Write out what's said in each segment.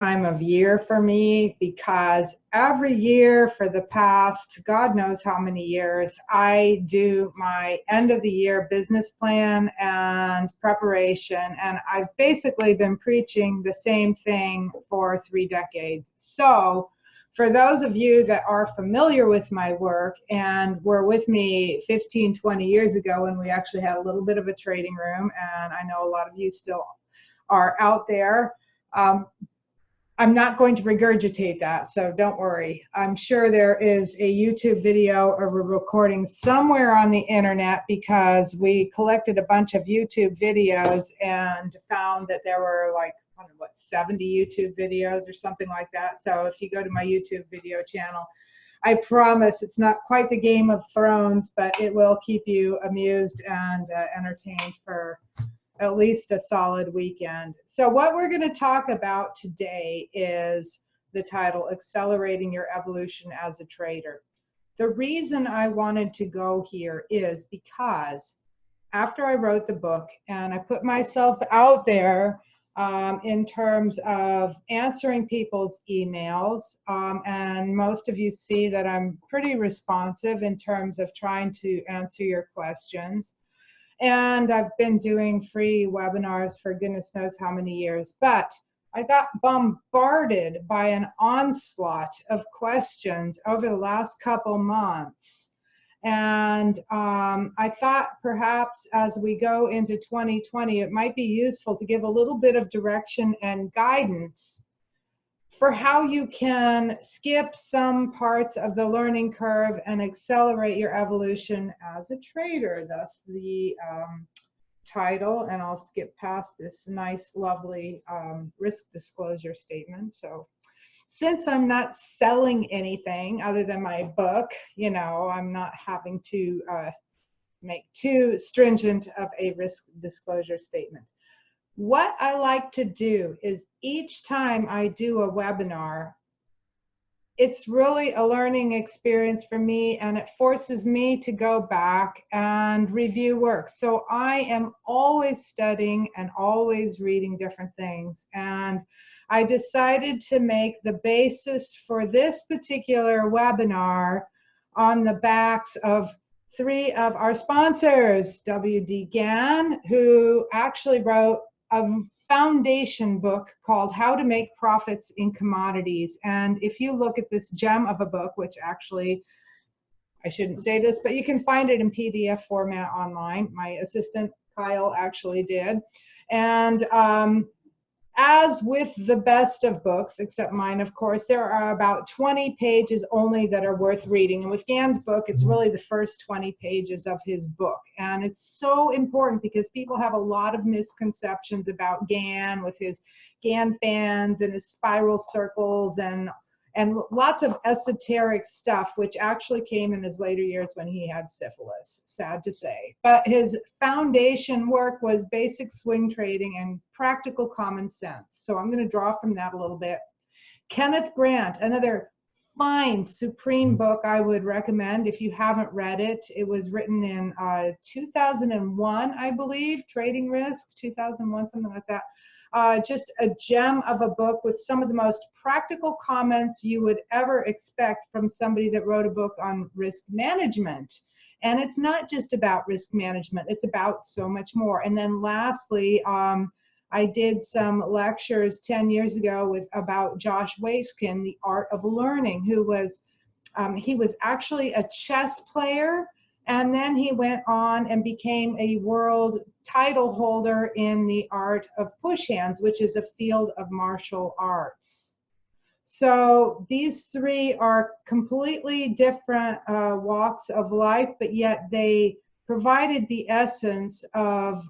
Time of year for me because every year for the past God knows how many years I do my end of the year business plan and preparation, and I've basically been preaching the same thing for 3 decades. So for those of you that are familiar with my work and were with me 15, 20 years ago when we actually had a little bit of a trading room, and I know a lot of you still are out there, I'm not going to regurgitate that, so don't worry. I'm sure there is a YouTube video or a recording somewhere on the internet because we collected a bunch of YouTube videos and found that there were like, I don't know, what, 70 YouTube videos or something like that. So if you go to my YouTube video channel, I promise it's not quite the Game of Thrones, but it will keep you amused and entertained for at least a solid weekend. So what we're going to talk about today is the title, Accelerating Your Evolution as a Trader. The reason I wanted to go here is because after I wrote the book and I put myself out there in terms of answering people's emails, and most of you see that I'm pretty responsive in terms of trying to answer your questions. And I've been doing free webinars for goodness knows how many years, but I got bombarded by an onslaught of questions over the last couple months. And I thought perhaps as we go into 2020, it might be useful to give a little bit of direction and guidance for how you can skip some parts of the learning curve and accelerate your evolution as a trader. Thus the title, and I'll skip past this nice, lovely risk disclosure statement. So since I'm not selling anything other than my book, you know, I'm not having to make too stringent of a risk disclosure statement. What I like to do is each time I do a webinar, it's really a learning experience for me, and it forces me to go back and review work. So I am always studying and always reading different things. And I decided to make the basis for this particular webinar on the backs of 3 of our sponsors, W.D. Gann, who actually wrote a foundation book called How to Make Profits in Commodities. And if you look at this gem of a book, which actually, I shouldn't say this, but you can find it in PDF format online. My assistant Kyle actually did. And as with the best of books, except mine, of course, there are about 20 pages only that are worth reading. And with Gann's book, it's really the first 20 pages of his book. And it's so important because people have a lot of misconceptions about Gann with his Gann fans and his spiral circles and lots of esoteric stuff, which actually came in his later years when he had syphilis, sad to say. But his foundation work was basic swing trading and practical common sense. So I'm going to draw from that a little bit. Kenneth Grant, another fine, supreme book I would recommend if you haven't read it. It was written in 2001, I believe, Trading Risk, 2001, something like that. Just a gem of a book with some of the most practical comments you would ever expect from somebody that wrote a book on risk management. And it's not just about risk management, it's about so much more. And then lastly, I did some lectures 10 years ago about Josh Waiskin, The Art of Learning, who was, he was actually a chess player. And then he went on and became a world title holder in the art of push hands, which is a field of martial arts. So these 3 are completely different walks of life, but yet they provided the essence of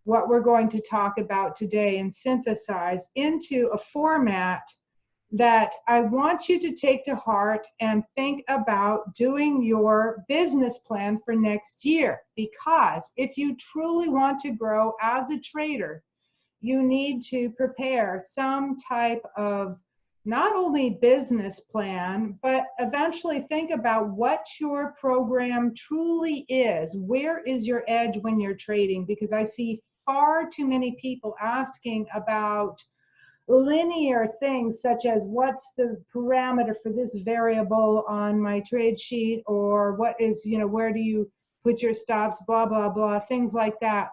what we're going to talk about today and synthesize into a format that I want you to take to heart and think about doing your business plan for next year. Because if you truly want to grow as a trader, you need to prepare some type of not only business plan, but eventually think about what your program truly is. Where is your edge when you're trading? Because I see far too many people asking about linear things such as what's the parameter for this variable on my trade sheet, or what is, where do you put your stops, blah, blah, blah, things like that.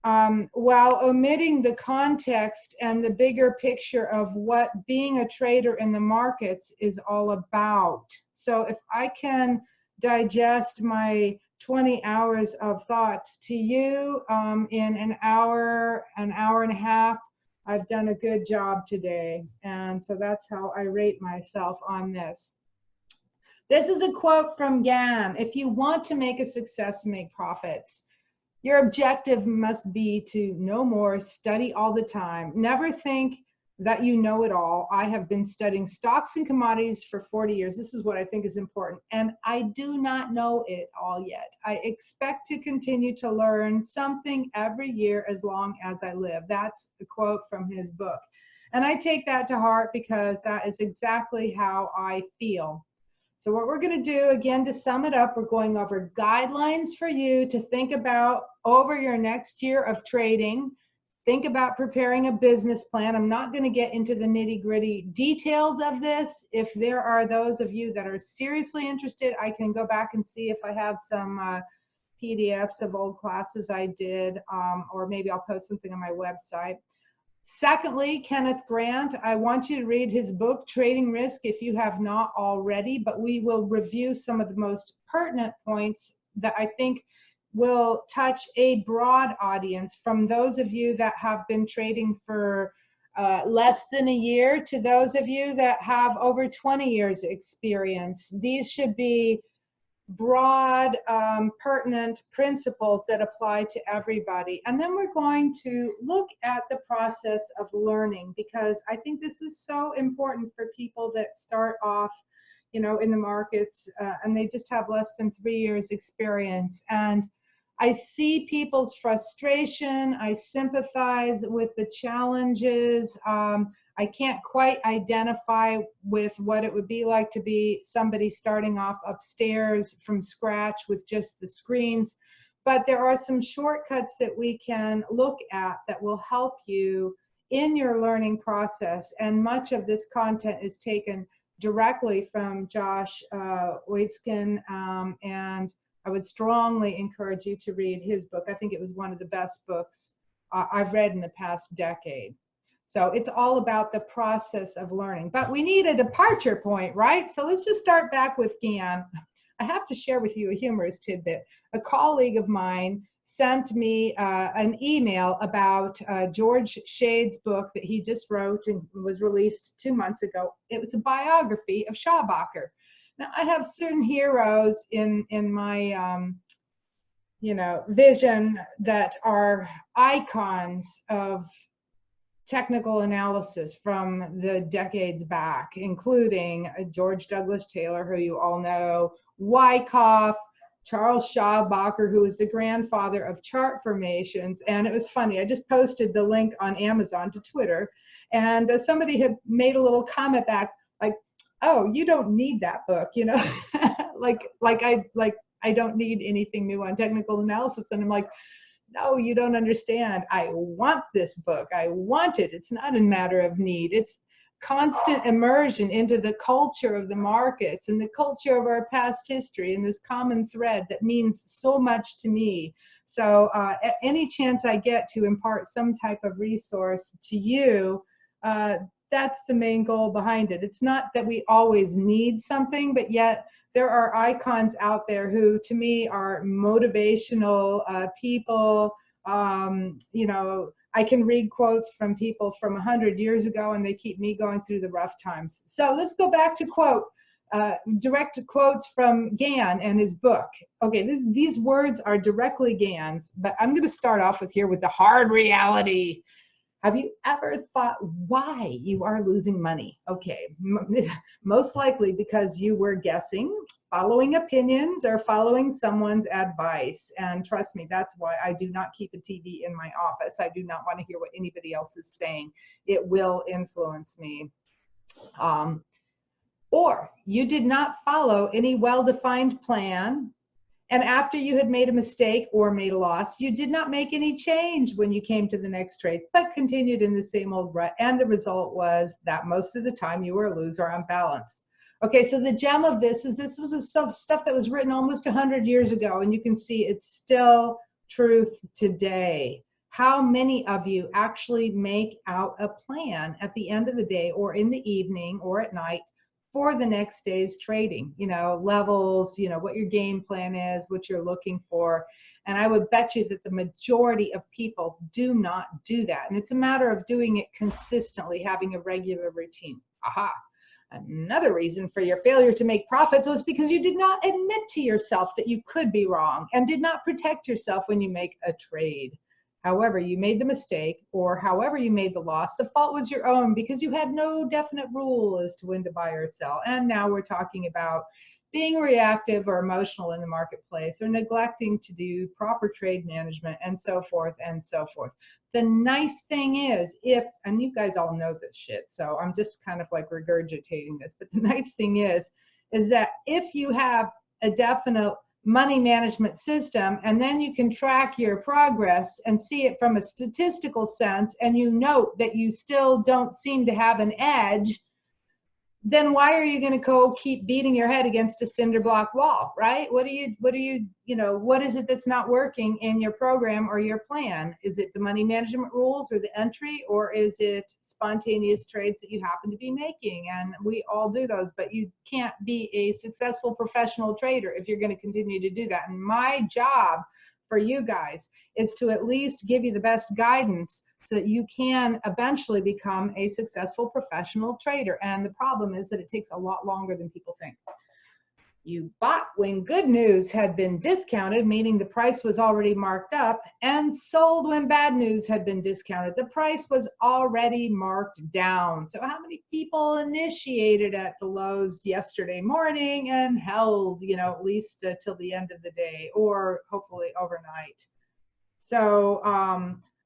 While omitting the context and the bigger picture of what being a trader in the markets is all about. So if I can digest my 20 hours of thoughts to you in an hour and a half, I've done a good job today. And so that's how I rate myself on this. This is a quote from Gann. If you want to make a success, make profits. Your objective must be to know more, study all the time. Never think that you know it all. I have been studying stocks and commodities for 40 years. This is what I think is important. And I do not know it all yet. I expect to continue to learn something every year as long as I live. That's the quote from his book. And I take that to heart because that is exactly how I feel. So what we're going to do, again, to sum it up, we're going over guidelines for you to think about over your next year of trading. Think about preparing a business plan. I'm not going to get into the nitty-gritty details of this. If there are those of you that are seriously interested, I can go back and see if I have some PDFs of old classes I did, or maybe I'll post something on my website. Secondly, Kenneth Grant, I want you to read his book, Trading Risk, if you have not already, but we will review some of the most pertinent points that I think will touch a broad audience, from those of you that have been trading for less than a year to those of you that have over 20 years experience. These should be broad, pertinent principles that apply to everybody. And then we're going to look at the process of learning, because I think this is so important for people that start off, in the markets, and they just have less than 3 years experience. And I see people's frustration. I sympathize with the challenges. I can't quite identify with what it would be like to be somebody starting off upstairs from scratch with just the screens. But there are some shortcuts that we can look at that will help you in your learning process. And much of this content is taken directly from Josh Waitzkin, and I would strongly encourage you to read his book. I think it was one of the best books I've read in the past decade. So it's all about the process of learning. But we need a departure point, right? So let's just start back with Gann. I have to share with you a humorous tidbit. A colleague of mine sent me an email about George Shade's book that he just wrote and was released 2 months ago. It was a biography of Schabacker. Now, I have certain heroes in my vision that are icons of technical analysis from the decades back, including George Douglas Taylor, who you all know, Wyckoff, Charles Schabacker, who was the grandfather of chart formations. And it was funny, I just posted the link on Amazon to Twitter, and somebody had made a little comment back like, oh, you don't need that book, like I don't need anything new on technical analysis. And I'm like, no, you don't understand. I want this book. I want it. It's not a matter of need. It's constant immersion into the culture of the markets and the culture of our past history, and this common thread that means so much to me. So any chance I get to impart some type of resource to you, that's the main goal behind it. It's not that we always need something, but yet there are icons out there who, to me, are motivational people. I can read quotes from people from 100 years ago, and they keep me going through the rough times. So let's go back to direct quotes from Gann and his book. Okay, these words are directly Gann's, but I'm going to start off with the hard reality. Have you ever thought why you are losing money? Okay, most likely because you were guessing, following opinions, or following someone's advice. And trust me, that's why I do not keep a TV in my office. I do not want to hear what anybody else is saying. It will influence me. Or you did not follow any well-defined plan, And after you had made a mistake or made a loss, you did not make any change when you came to the next trade, but continued in the same old rut. And the result was that most of the time you were a loser on balance. Okay, so the gem of this is this was stuff that was written almost 100 years ago, and you can see it's still truth today. How many of you actually make out a plan at the end of the day or in the evening or at night for the next day's trading, you know, levels, you know, what your game plan is, what you're looking for. And I would bet you that the majority of people do not do that. And it's a matter of doing it consistently, having a regular routine. Aha. Another reason for your failure to make profits was because you did not admit to yourself that you could be wrong and did not protect yourself when you make a trade. However you made the mistake or however you made the loss, the fault was your own because you had no definite rule as to when to buy or sell. And now we're talking about being reactive or emotional in the marketplace or neglecting to do proper trade management and so forth and so forth. The nice thing is and you guys all know this shit, so I'm just kind of like regurgitating this, but the nice thing is that if you have a definite money management system, and then you can track your progress and see it from a statistical sense, and you note that you still don't seem to have an edge, then why are you going to go keep beating your head against a cinder block wall, right? What is it that's not working in your program or your plan? Is it the money management rules or the entry, or is it spontaneous trades that you happen to be making? And we all do those, but you can't be a successful professional trader if you're going to continue to do that. And my job for you guys is to at least give you the best guidance so that you can eventually become a successful professional trader. And the problem is that it takes a lot longer than people think. You bought when good news had been discounted, meaning the price was already marked up, and sold when bad news had been discounted. The price was already marked down. So how many people initiated at the lows yesterday morning and held, at least till the end of the day, or hopefully overnight? So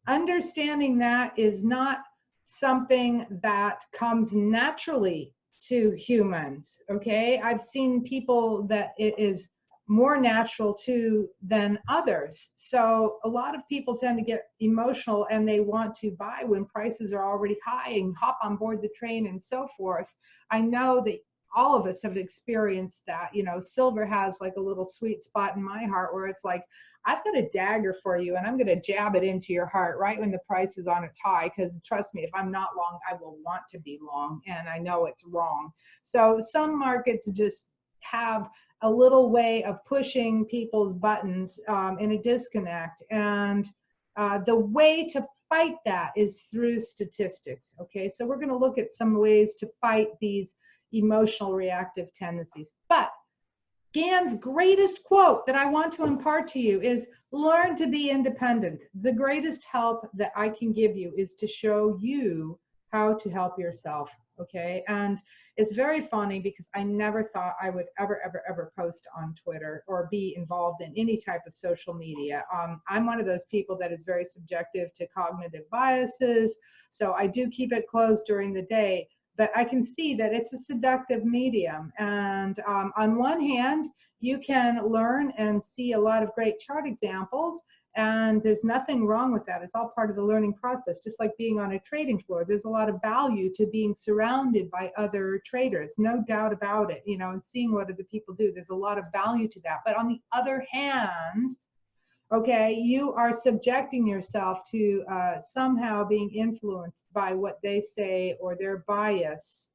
understanding that is not something that comes naturally to humans, okay? I've seen people that it is more natural to than others. So a lot of people tend to get emotional and they want to buy when prices are already high and hop on board the train and so forth. I know that all of us have experienced that. Silver has like a little sweet spot in my heart where it's like, I've got a dagger for you and I'm going to jab it into your heart right when the price is on its high, because trust me, if I'm not long, I will want to be long, and I know it's wrong. So some markets just have a little way of pushing people's buttons in a disconnect, and the way to fight that is through statistics. Okay, so we're going to look at some ways to fight these emotional reactive tendencies. But Gann's greatest quote that I want to impart to you is, learn to be independent. The greatest help that I can give you is to show you how to help yourself, okay? And it's very funny because I never thought I would ever post on Twitter or be involved in any type of social media. I'm one of those people that is very subjective to cognitive biases, so I do keep it closed during the day. But I can see that it's a seductive medium. And on one hand, you can learn and see a lot of great chart examples, and there's nothing wrong with that. It's all part of the learning process, just like being on a trading floor. There's a lot of value to being surrounded by other traders, no doubt about it, and seeing what other people do. There's a lot of value to that. But on the other hand, okay, you are subjecting yourself to somehow being influenced by what they say or their bias,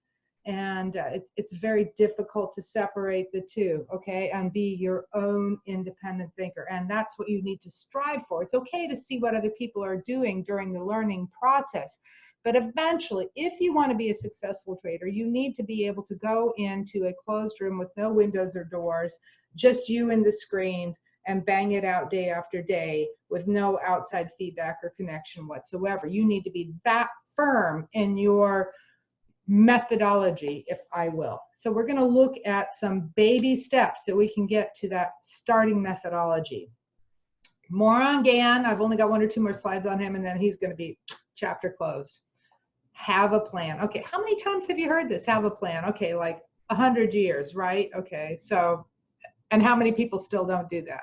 and it's very difficult to separate the two, okay, and be your own independent thinker. And that's what you need to strive for. It's okay to see what other people are doing during the learning process, but eventually, if you want to be a successful trader, you need to be able to go into a closed room with no windows or doors, just you and the screens, and bang it out day after day with no outside feedback or connection whatsoever. You need to be that firm in your methodology, if I will. So we're going to look at some baby steps that we can get to that starting methodology. More on Gann. I've only got 1 or 2 more slides on him, and then he's going to be chapter closed. Have a plan. Okay, how many times have you heard this? Have a plan. Okay, like 100 years, right? Okay, so And how many people still don't do that?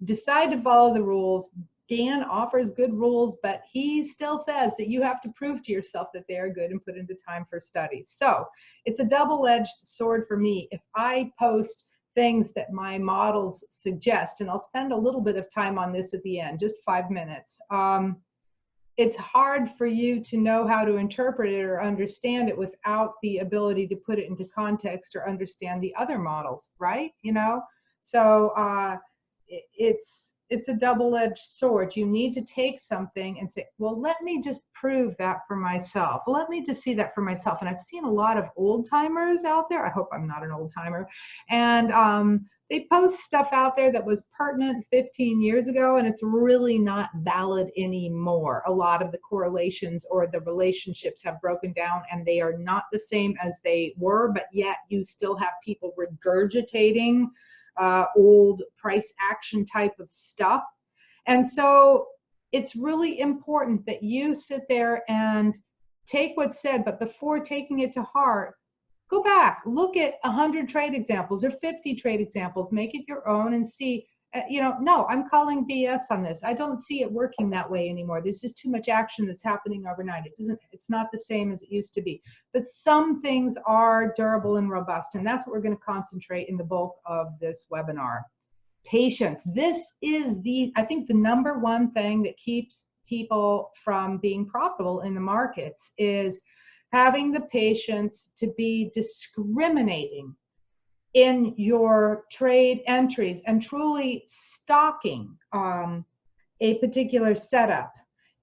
Decide to follow the rules. Dan offers good rules, but he still says that you have to prove to yourself that they are good and put in the time for study. So it's a double-edged sword for me. If I post things that my models suggest, and I'll spend a little bit of time on this at the end, just 5 minutes, it's hard for you to know how to interpret it or understand it without the ability to put it into context or understand the other models, right? You know, so it's a double-edged sword. You need to take something and say, well, let me just prove that for myself. Let me just see that for myself. And I've seen a lot of old timers out there. I hope I'm not an old timer. And they post stuff out there that was pertinent 15 years ago, and it's really not valid anymore. A lot of the correlations or the relationships have broken down, and they are not the same as they were, but yet you still have people regurgitating old price action type of stuff. And so it's really important that you sit there and take what's said, but before taking it to heart, go back, look at 100 trade examples or 50 trade examples, make it your own and see, no, I'm calling BS on this. I don't see it working that way anymore. There's just too much action that's happening overnight. It's not the same as it used to be. But some things are durable and robust, and that's what we're going to concentrate in the bulk of this webinar. Patience. This is I think the number one thing that keeps people from being profitable in the markets is having the patience to be discriminating in your trade entries and truly stalking a particular setup.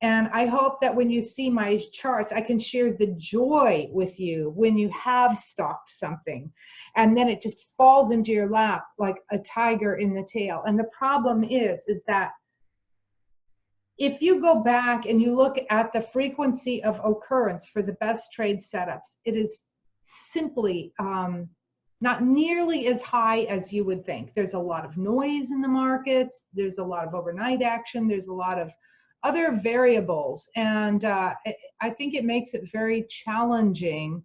And I hope that when you see my charts, I can share the joy with you when you have stalked something and then it just falls into your lap like a tiger in the tail. And the problem is that if you go back and you look at the frequency of occurrence for the best trade setups, it is simply not nearly as high as you would think. There's a lot of noise in the markets. There's a lot of overnight action. There's a lot of other variables. And I think it makes it very challenging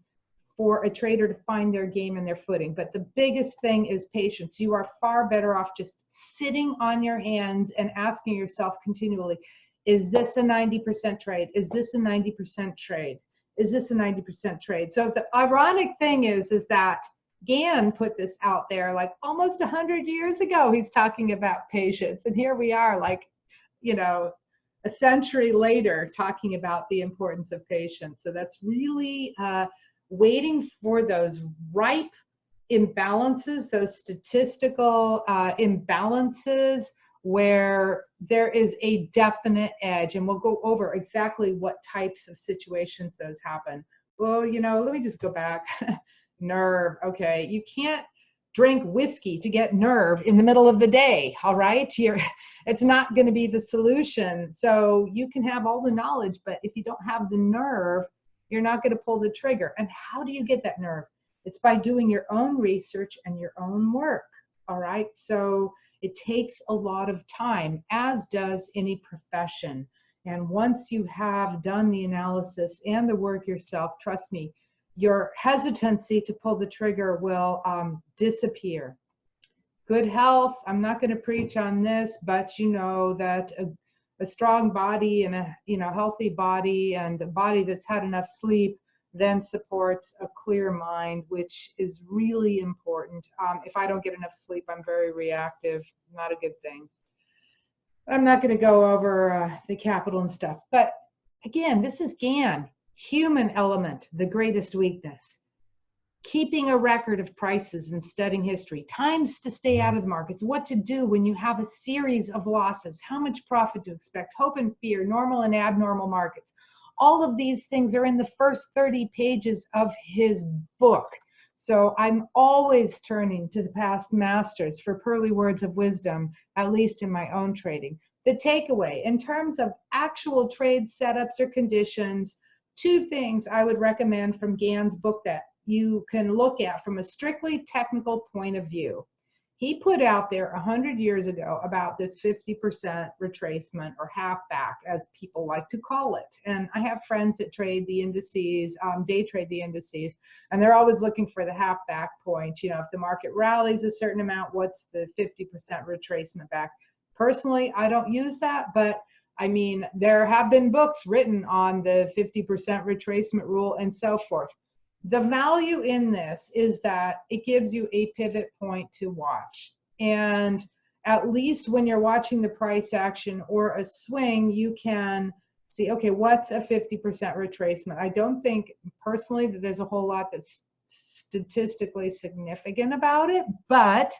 for a trader to find their game and their footing. But the biggest thing is patience. You are far better off just sitting on your hands and asking yourself continually, is this a 90% trade? Is this a 90% trade? Is this a 90% trade? So the ironic thing is that Gann put this out there like almost 100 years ago. He's talking about patience. And here we are like, a century later talking about the importance of patience. So that's really waiting for those ripe imbalances, those statistical imbalances where there is a definite edge. And we'll go over exactly what types of situations those happen. Well, let me just go back. Nerve. Okay. You can't drink whiskey to get nerve in the middle of the day. All right. It's not going to be the solution. So you can have all the knowledge, but if you don't have the nerve, you're not going to pull the trigger. And how do you get that nerve? It's by doing your own research and your own work. All right. So it takes a lot of time, as does any profession. And once you have done the analysis and the work yourself, trust me, your hesitancy to pull the trigger will disappear. Good health, I'm not going to preach on this, but you know that a strong body and a healthy body and a body that's had enough sleep then supports a clear mind, which is really important. If I don't get enough sleep, I'm very reactive, not a good thing. I'm not going to go over the capital and stuff, but again, this is Gann. Human element, the greatest weakness. Keeping a record of prices and studying history, times to stay out of the markets, what to do when you have a series of losses, how much profit to expect, hope and fear, normal and abnormal markets. All of these things are in the first 30 pages of his book. So I'm always turning to the past masters for pearly words of wisdom, at least in my own trading. The takeaway, in terms of actual trade setups or conditions, two things I would recommend from Gann's book that you can look at from a strictly technical point of view. He put out there 100 years ago about this 50% retracement, or halfback, as people like to call it. And I have friends that trade the indices, day trade the indices, and they're always looking for the halfback point. You know, if the market rallies a certain amount, what's the 50% retracement back? Personally, I don't use that, but I mean, there have been books written on the 50% retracement rule and so forth. The value in this is that it gives you a pivot point to watch. And at least when you're watching the price action or a swing, you can see, okay, what's a 50% retracement? I don't think personally that there's a whole lot that's statistically significant about it, but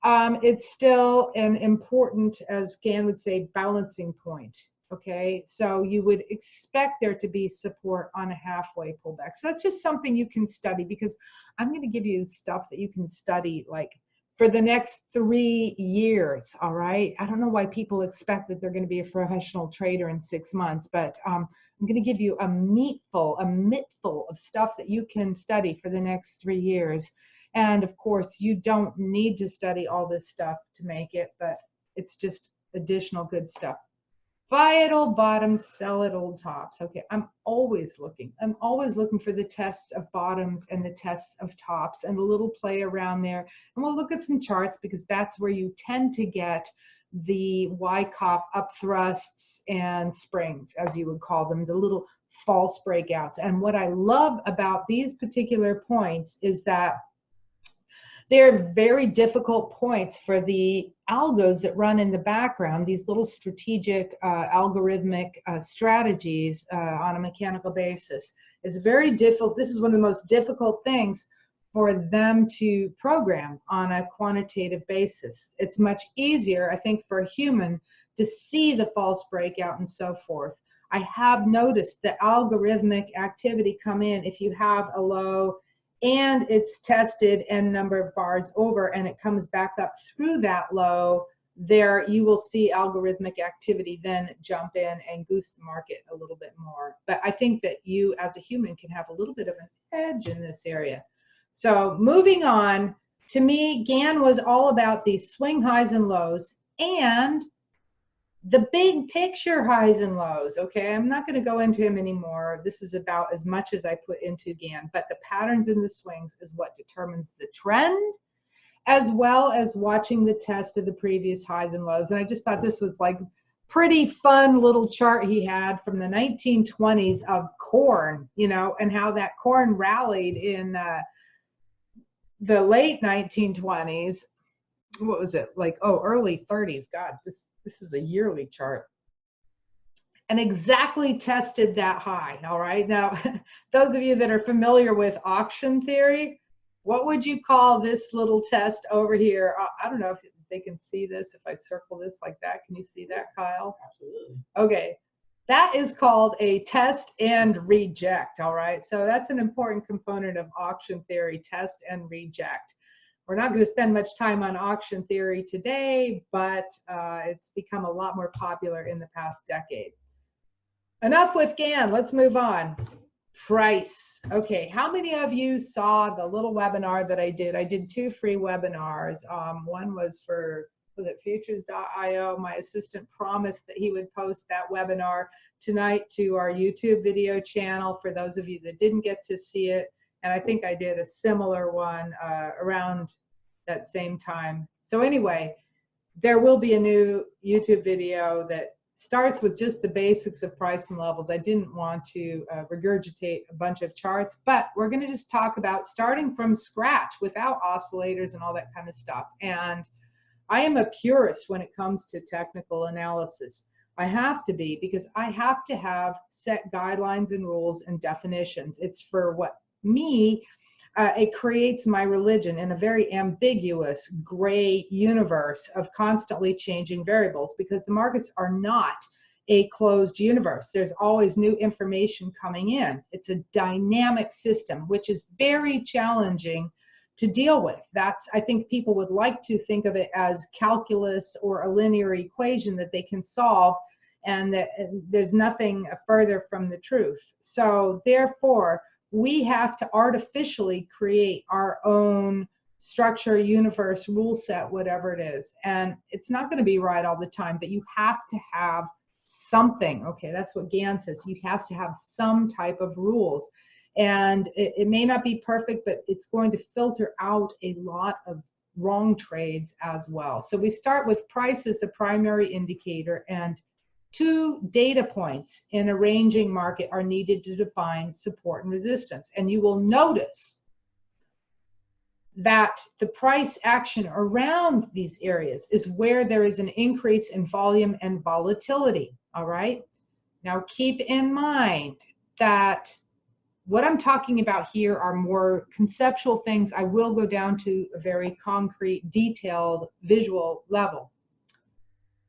it's still an important, as Gann would say, balancing point. Okay, so you would expect there to be support on a halfway pullback. So that's just something you can study, because I'm going to give you stuff that you can study like for the next 3 years. All right, I don't know why people expect that they're going to be a professional trader in 6 months, but I'm going to give you a mitful of stuff that you can study for the next 3 years. And of course, you don't need to study all this stuff to make it, but it's just additional good stuff. Buy at old bottoms, sell at old tops. Okay, I'm always looking for the tests of bottoms and the tests of tops and a little play around there. And we'll look at some charts, because that's where you tend to get the Wyckoff up thrusts and springs, as you would call them, the little false breakouts. And what I love about these particular points is that they're very difficult points for the algos that run in the background, these little strategic algorithmic strategies on a mechanical basis. It's very difficult. This is one of the most difficult things for them to program on a quantitative basis. It's much easier, I think, for a human to see the false breakout and so forth. I have noticed the algorithmic activity come in if you have a low and it's tested n number of bars over and it comes back up through that low, there you will see algorithmic activity then jump in and goose the market a little bit more. But I think that you as a human can have a little bit of an edge in this area. So moving on, to me, Gann was all about these swing highs and lows and the big picture highs and lows. Okay, I'm not going to go into him anymore. This is about as much as I put into Gann, but the patterns in the swings is what determines the trend, as well as watching the test of the previous highs and lows. And I just thought this was like pretty fun little chart he had from the 1920s of corn, you know, and how that corn rallied in the late 1920s. What was it like? Oh, early 30s. God, this is a yearly chart, and exactly tested that high. All right, now those of you that are familiar with auction theory, what would you call this little test over here? I don't know if they can see this. If I circle this like that, can you see that, Kyle? Absolutely. Okay, that is called a test and reject. All right, so that's an important component of auction theory: test and reject. We're not going to spend much time on auction theory today, but it's become a lot more popular in the past decade. Enough with Gann, let's move on. Price. Okay, how many of you saw the little webinar that I did? I did 2 free webinars. One was for, was it futures.io? My assistant promised that he would post that webinar tonight to our YouTube video channel for those of you that didn't get to see it. And I think I did a similar one around that same time. So anyway, there will be a new YouTube video that starts with just the basics of price and levels. I didn't want to regurgitate a bunch of charts, but we're going to just talk about starting from scratch without oscillators and all that kind of stuff. And I am a purist when it comes to technical analysis. I have to be, because I have to have set guidelines and rules and definitions. It's for what me, it creates my religion in a very ambiguous gray universe of constantly changing variables, because the markets are not a closed universe. There's always new information coming in. It's a dynamic system, which is very challenging to deal with. That's, I think people would like to think of it as calculus or a linear equation that they can solve, and that there's nothing further from the truth. So therefore, we have to artificially create our own structure, universe, rule set, whatever it is. And it's not going to be right all the time, but you have to have something. Okay, that's what Gann says. You have to have some type of rules. And it may not be perfect, but it's going to filter out a lot of wrong trades as well. So we start with price as the primary indicator, and 2 data points in a ranging market are needed to define support and resistance. And you will notice that the price action around these areas is where there is an increase in volume and volatility. All right. Now keep in mind that what I'm talking about here are more conceptual things. I will go down to a very concrete, detailed, visual level.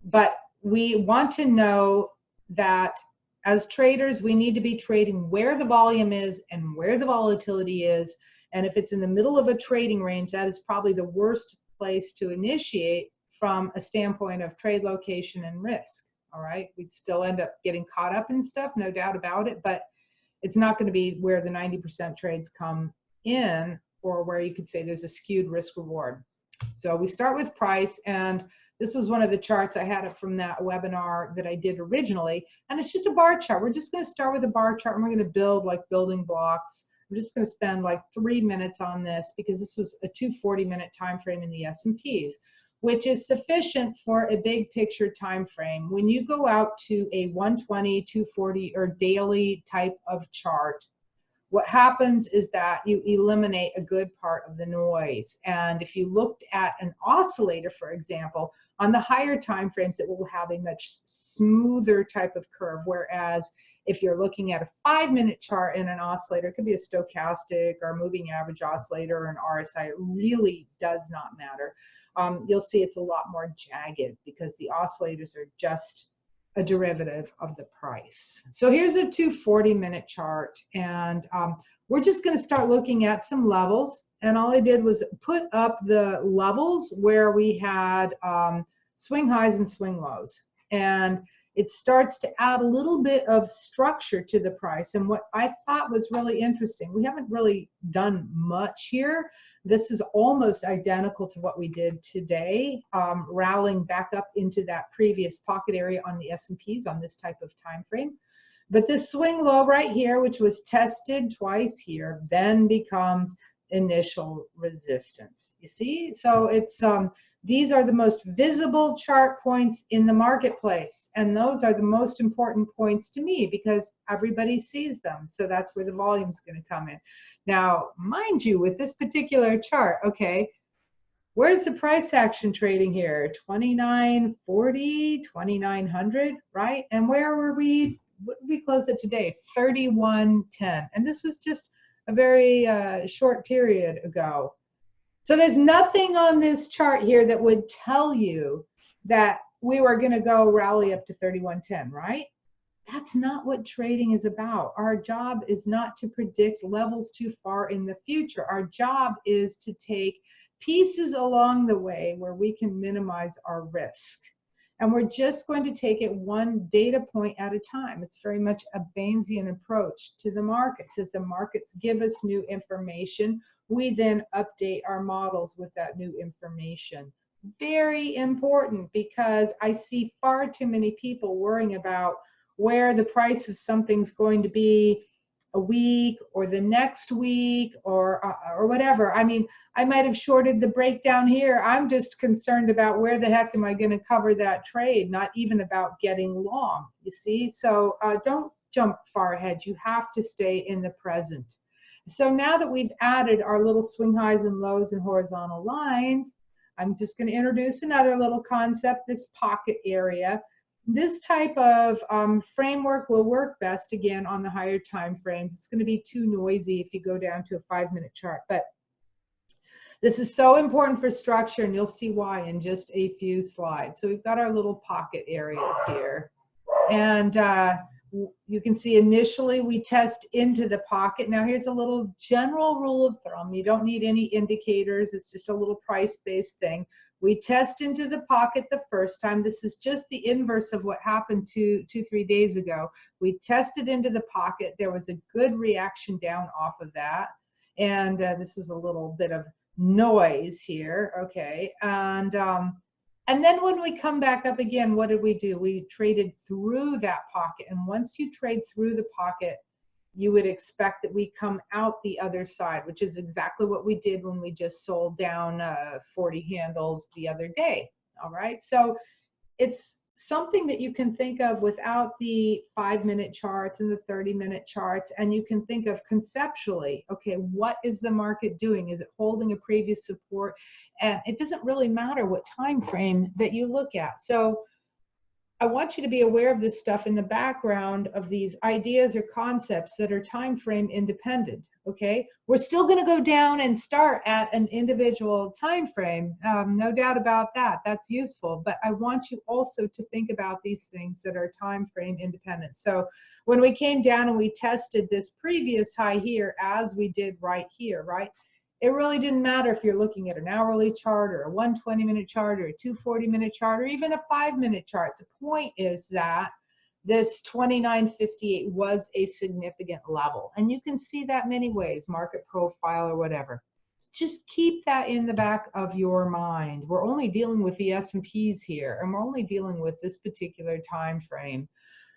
But we want to know that as traders, we need to be trading where the volume is and where the volatility is. And if it's in the middle of a trading range, that is probably the worst place to initiate from a standpoint of trade location and risk. All right, we'd still end up getting caught up in stuff, no doubt about it, but it's not going to be where the 90% trades come in, or where you could say there's a skewed risk reward. So we start with price, and this was one of the charts I had it from that webinar that I did originally, and it's just a bar chart. We're just going to start with a bar chart, and we're going to build like building blocks. I'm just going to spend like 3 minutes on this because this was a 240-minute time frame in the S&Ps, which is sufficient for a big picture time frame. When you go out to a 120, 240, or daily type of chart, what happens is that you eliminate a good part of the noise. And if you looked at an oscillator, for example, on the higher time frames, it will have a much smoother type of curve, whereas if you're looking at a 5-minute chart in an oscillator, it could be a stochastic or moving average oscillator or an RSI, it really does not matter. You'll see it's a lot more jagged because the oscillators are just a derivative of the price. So here's a 240-minute chart, and we're just going to start looking at some levels. And all I did was put up the levels where we had swing highs and swing lows. And it starts to add a little bit of structure to the price. And what I thought was really interesting, we haven't really done much here. This is almost identical to what we did today, rallying back up into that previous pocket area on the S&Ps on this type of time frame. But this swing low right here, which was tested twice here, then becomes initial resistance. You see? So it's these are the most visible chart points in the marketplace, and those are the most important points to me because everybody sees them. So that's where the volume is going to come in. Now, mind you, with this particular chart, okay, where's the price action trading here? 2940, 2900, right? And where were we? What did we close it today? 3110. And this was just a very short period ago. So there's nothing on this chart here that would tell you that we were going to go rally up to 3110, right? That's not what trading is about. Our job is not to predict levels too far in the future. Our job is to take pieces along the way where we can minimize our risk. And we're just going to take it one data point at a time. It's very much a Bayesian approach to the markets. As the markets give us new information, we then update our models with that new information. Very important, because I see far too many people worrying about where the price of something's going to be a week or the next week or whatever. I mean, I might have shorted the breakdown here. I'm just concerned about where the heck am I going to cover that trade, not even about getting long, you see? So don't jump far ahead. You have to stay in the present. So now that we've added our little swing highs and lows and horizontal lines, I'm just going to introduce another little concept, this pocket area. This type of framework will work best, again, on the higher time frames. It's going to be too noisy if you go down to a 5-minute chart. But this is so important for structure, and you'll see why in just a few slides. So we've got our little pocket areas here. And you can see initially we test into the pocket. Now here's a little general rule of thumb. You don't need any indicators. It's just a little price-based thing. We test into the pocket the first time. This is just the inverse of what happened 2-3 days ago. We tested into the pocket. There was a good reaction down off of that. And this is a little bit of noise here, okay? And then when we come back up again, what did we do? We traded through that pocket. And once you trade through the pocket, you would expect that we come out the other side, which is exactly what we did when we just sold down 40 handles the other day. All right, so it's something that you can think of without the 5-minute charts and the 30-minute charts, and you can think of conceptually, okay, what is the market doing? Is it holding a previous support? And it doesn't really matter what time frame that you look at. So I want you to be aware of this stuff in the background of these ideas or concepts that are time frame independent. Okay, we're still going to go down and start at an individual time frame, no doubt about that. That's useful, but I want you also to think about these things that are time frame independent. So when we came down and we tested this previous high here, as we did right here, right? It really didn't matter if you're looking at an hourly chart or a 120-minute chart or a 240-minute chart or even a 5-minute chart. The point is that this 29.58 was a significant level. And you can see that many ways, market profile or whatever. Just keep that in the back of your mind. We're only dealing with the S&Ps here, and we're only dealing with this particular time frame.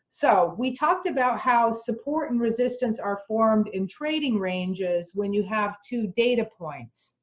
So we talked about how support and resistance are formed in trading ranges when you have 2 data points.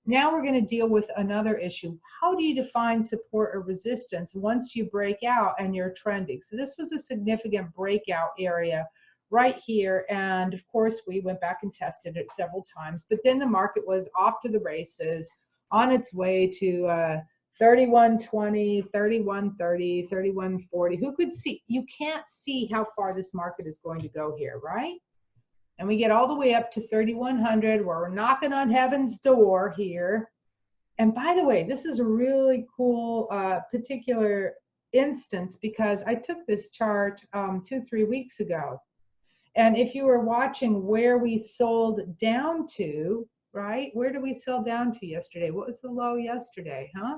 Now we're going to deal with another issue. How do you define support or resistance once you break out and you're trending? So this was a significant breakout area right here. And of course, we went back and tested it several times. But then the market was off to the races on its way to 31.20, 31.30, 31.40. Who could see? You can't see how far this market is going to go here, right? And we get all the way up to 3,100, where we're knocking on heaven's door here. And by the way, this is a really cool particular instance, because I took this chart 2-3 weeks ago. And if you were watching where we sold down to, right? Where did we sell down to yesterday? What was the low yesterday, huh?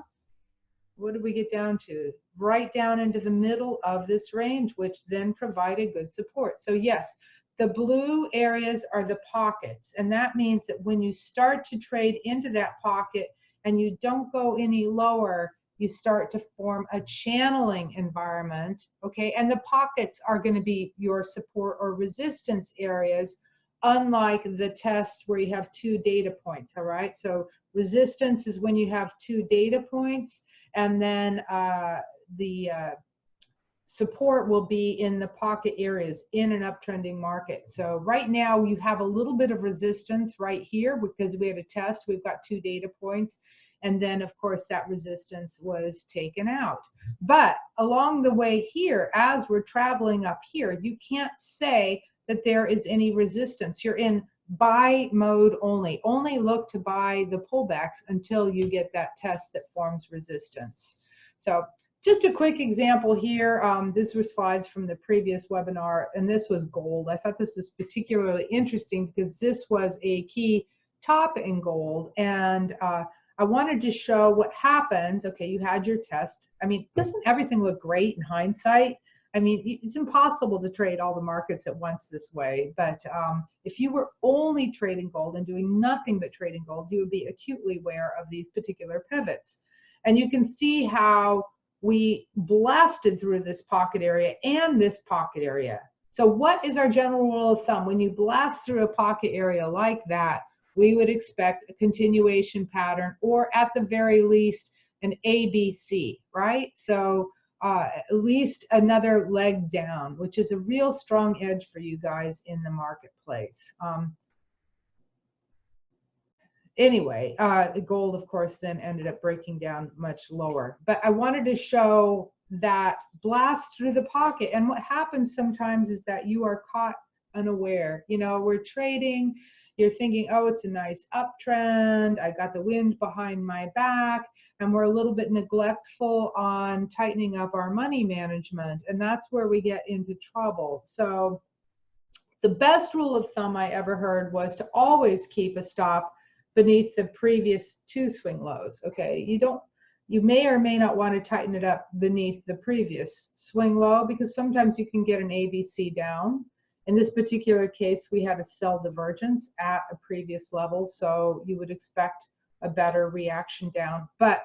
What did we get down to? Right down into the middle of this range, which then provided good support. So yes, the blue areas are the pockets. And that means that when you start to trade into that pocket and you don't go any lower, you start to form a channeling environment, okay? And the pockets are going to be your support or resistance areas, unlike the tests where you have 2 data points, all right? So resistance is when you have 2 data points, and then the support will be in the pocket areas in an uptrending market. So right now you have a little bit of resistance right here because we had a test. We've got 2 data points. And then, of course, that resistance was taken out. But along the way here, as we're traveling up here, you can't say that there is any resistance. You're in buy mode only. Only look to buy the pullbacks until you get that test that forms resistance. So just a quick example here. These were slides from the previous webinar, and this was gold. I thought this was particularly interesting because this was a key top in gold. And I wanted to show what happens. Okay, you had your test. I mean, doesn't everything look great in hindsight? I mean, it's impossible to trade all the markets at once this way. But if you were only trading gold and doing nothing but trading gold, you would be acutely aware of these particular pivots. And you can see how we blasted through this pocket area and this pocket area. So what is our general rule of thumb? When you blast through a pocket area like that, we would expect a continuation pattern, or at the very least, an ABC, right? So at least another leg down, which is a real strong edge for you guys in the marketplace. Anyway, the gold, of course, then ended up breaking down much lower. But I wanted to show that blast through the pocket. And what happens sometimes is that you are caught unaware. You know, we're trading, you're thinking, oh, it's a nice uptrend, I got the wind behind my back, and we're a little bit neglectful on tightening up our money management. And that's where we get into trouble. So the best rule of thumb I ever heard was to always keep a stop beneath the previous 2 swing lows. Okay, you may or may not want to tighten it up beneath the previous swing low, because sometimes you can get an ABC down. In this particular case, we had a sell divergence at a previous level, so you would expect a better reaction down. But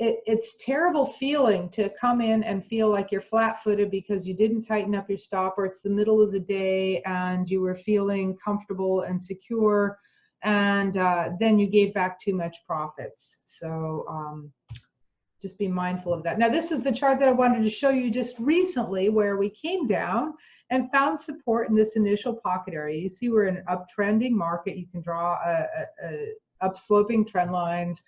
it's terrible feeling to come in and feel like you're flat-footed because you didn't tighten up your stop, or it's the middle of the day and you were feeling comfortable and secure, and then you gave back too much profits. So just be mindful of that. Now, this is the chart that I wanted to show you just recently, where we came down and found support in this initial pocket area. You see we're in an uptrending market. You can draw a upsloping trend lines.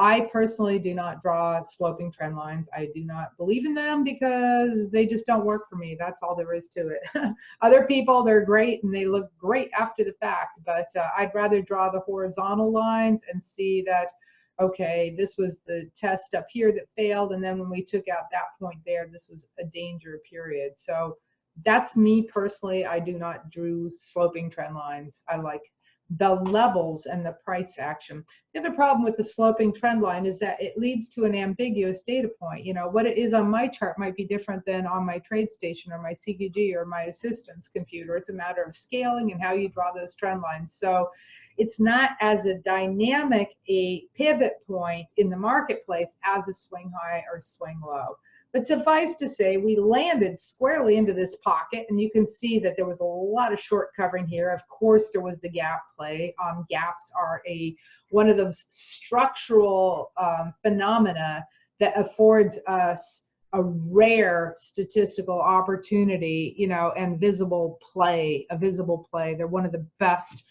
I personally do not draw sloping trend lines. I do not believe in them because they just don't work for me. That's all there is to it. Other people, they're great and they look great after the fact, but I'd rather draw the horizontal lines and see that, okay, this was the test up here that failed, and then when we took out that point there, this was a danger period. So that's me personally. I do not draw sloping trend lines. I like the levels and the price action. The other problem with the sloping trend line is that it leads to an ambiguous data point. You know, what it is on my chart might be different than on my TradeStation or my CQG or my assistant's computer. It's a matter of scaling and how you draw those trend lines. So it's not as a dynamic a pivot point in the marketplace as a swing high or swing low. But suffice to say, we landed squarely into this pocket, and you can see that there was a lot of short covering here. Of course, there was the gap play. Gaps are one of those structural phenomena that affords us a rare statistical opportunity, you know, and a visible play. They're one of the best,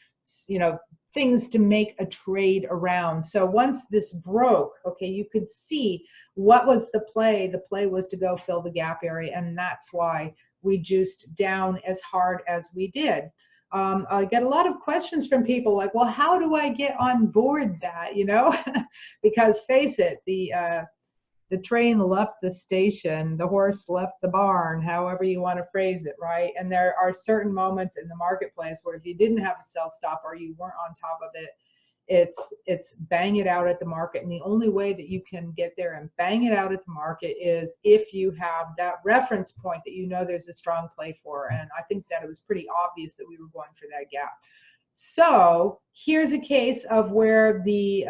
you know, things to make a trade around. So once this broke, okay, you could see what was the play. The play was to go fill the gap area, and that's why we juiced down as hard as we did. I get a lot of questions from people like, well, how do I get on board that, you know? Because face it, the train left the station, the horse left the barn, however you want to phrase it, right? And there are certain moments in the marketplace where if you didn't have a sell stop or you weren't on top of it, it's bang it out at the market. And the only way that you can get there and bang it out at the market is if you have that reference point that you know there's a strong play for. And I think that it was pretty obvious that we were going for that gap. So here's a case of where the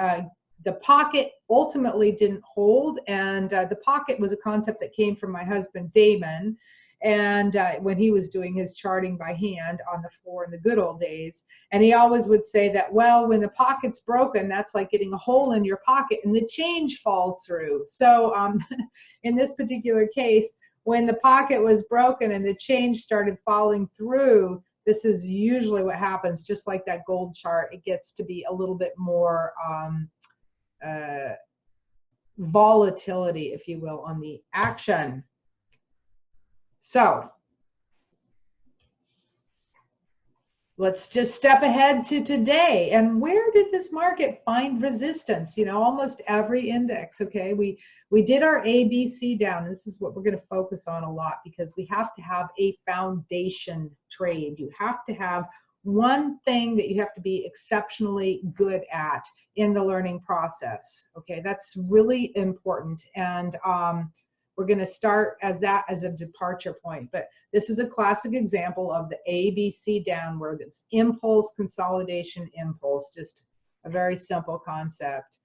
pocket ultimately didn't hold, and the pocket was a concept that came from my husband Damon, and when he was doing his charting by hand on the floor in the good old days. And he always would say that, well, when the pocket's broken, that's like getting a hole in your pocket and the change falls through. So in this particular case, when the pocket was broken and the change started falling through, this is usually what happens. Just like that gold chart, it gets to be a little bit more volatility, if you will, on the action. So let's just step ahead to today. And where did this market find resistance? You know, almost every index. Okay, we did our ABC down. This is what we're going to focus on a lot, because we have to have a foundation trade. You have to have one thing that you have to be exceptionally good at in the learning process. Okay, that's really important. And we're going to start as that as a departure point. But this is a classic example of the ABC down, where there's impulse, consolidation, impulse, just a very simple concept.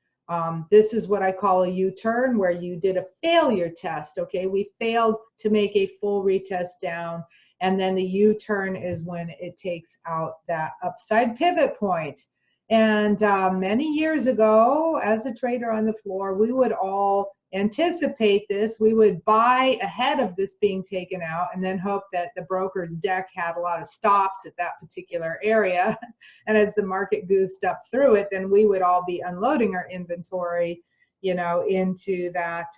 This is what I call a U-turn, where you did a failure test. Okay, we failed to make a full retest down. And then the U-turn is when it takes out that upside pivot point. And many years ago, as a trader on the floor, we would all anticipate this. We would buy ahead of this being taken out and then hope that the broker's deck had a lot of stops at that particular area. And as the market goosed up through it, then we would all be unloading our inventory, you know, into that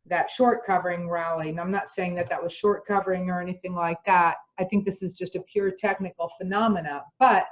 that short covering rally. And I'm not saying that that was short covering or anything like that. I think this is just a pure technical phenomena. But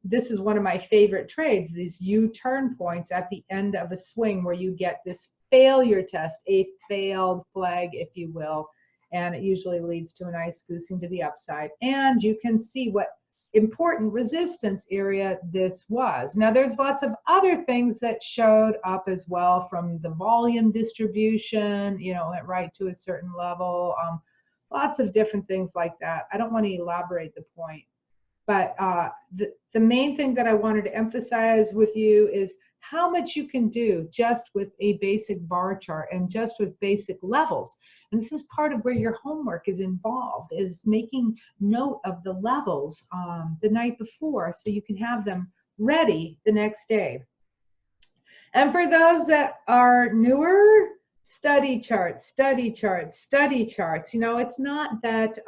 this is one of my favorite trades, these U-turn points at the end of a swing, where you get this failure test, a failed flag, if you will, and it usually leads to a nice goosing to the upside. And you can see what important resistance area this was. Now, there's lots of other things that showed up as well, from the volume distribution, you know, went right to a certain level, lots of different things like that. I don't want to elaborate the point. But the main thing that I wanted to emphasize with you is how much you can do just with a basic bar chart and just with basic levels. And this is part of where your homework is involved, is making note of the levels the night before so you can have them ready the next day. And for those that are newer, study charts, study charts, study charts. You know, it's not that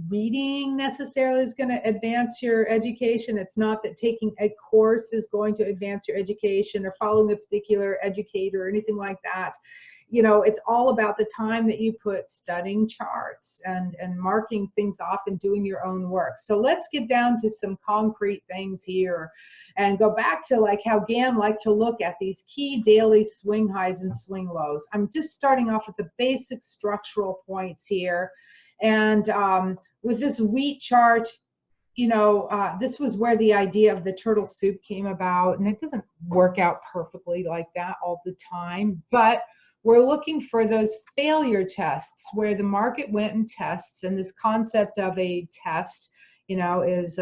reading necessarily is going to advance your education. It's not that taking a course is going to advance your education or following a particular educator or anything like that. You know, it's all about the time that you put studying charts and marking things off and doing your own work. So let's get down to some concrete things here and go back to like how GAM liked to look at these key daily swing highs and swing lows. I'm just starting off with the basic structural points here. And with this wheat chart, you know, this was where the idea of the turtle soup came about, and it doesn't work out perfectly like that all the time, but we're looking for those failure tests where the market went and tests, and this concept of a test, you know, is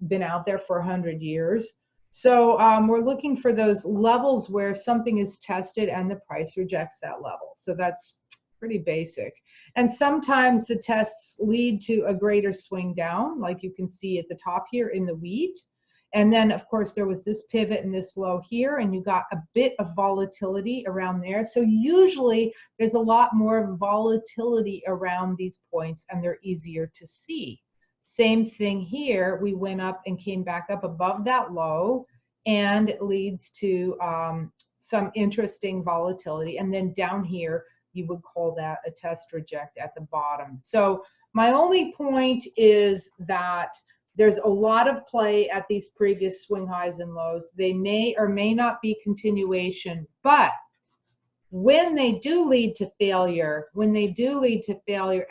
been out there for 100 years. So we're looking for those levels where something is tested and the price rejects that level. So that's pretty basic. And sometimes the tests lead to a greater swing down, like you can see at the top here in the wheat. And then, of course, there was this pivot and this low here, and you got a bit of volatility around there. So usually there's a lot more volatility around these points, and they're easier to see. Same thing here. We went up and came back up above that low, and it leads to some interesting volatility. And then down here, you would call that a test reject at the bottom. So my only point is that there's a lot of play at these previous swing highs and lows. They may or may not be continuation, but when they do lead to failure,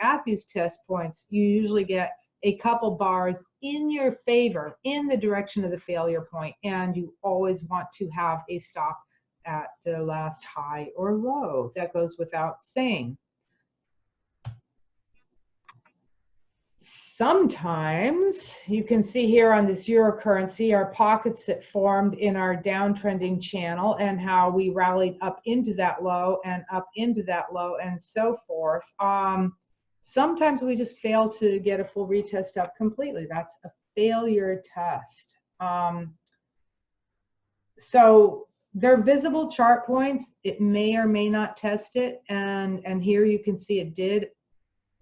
at these test points, you usually get a couple bars in your favor in the direction of the failure point, and you always want to have a stop at the last high or low. That goes without saying. Sometimes you can see here on this euro currency our pockets that formed in our downtrending channel and how we rallied up into that low and up into that low and so forth. Sometimes we just fail to get a full retest up completely. That's a failure test. So they're visible chart points. It may or may not test it, and here you can see it did.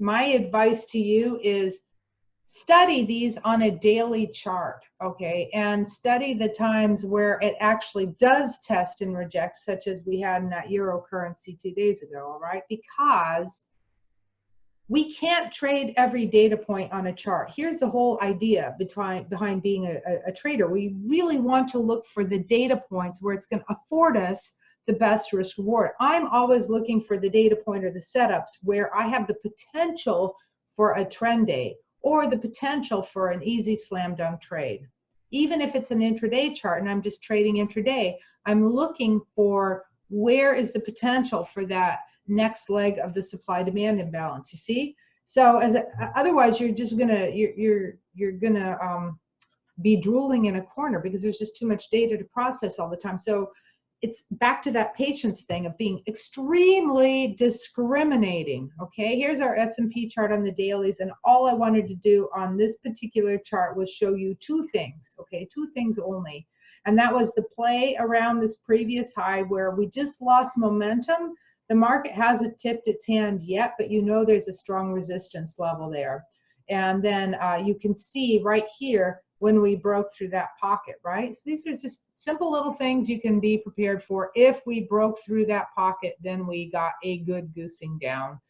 My advice to you is study these on a daily chart, okay? And study the times where it actually does test and reject, such as we had in that euro currency 2 days ago, all right? Because we can't trade every data point on a chart. Here's the whole idea behind being a trader. We really want to look for the data points where it's going to afford us the best risk reward. I'm always looking for the data point or the setups where I have the potential for a trend day or the potential for an easy slam dunk trade. Even if it's an intraday chart and I'm just trading intraday, I'm looking for where is the potential for that next leg of the supply demand imbalance, you see? So otherwise you're just gonna you're gonna be drooling in a corner because there's just too much data to process all the time. So it's back to that patience thing of being extremely discriminating, okay? Here's our SNP chart on the dailies, and all I wanted to do on this particular chart was show you two things, okay? Two things only. And that was the play around this previous high where we just lost momentum. The market hasn't tipped its hand yet, but you know there's a strong resistance level there. And then you can see right here when we broke through that pocket, right? So these are just simple little things you can be prepared for. If we broke through that pocket, then we got a good goosing down.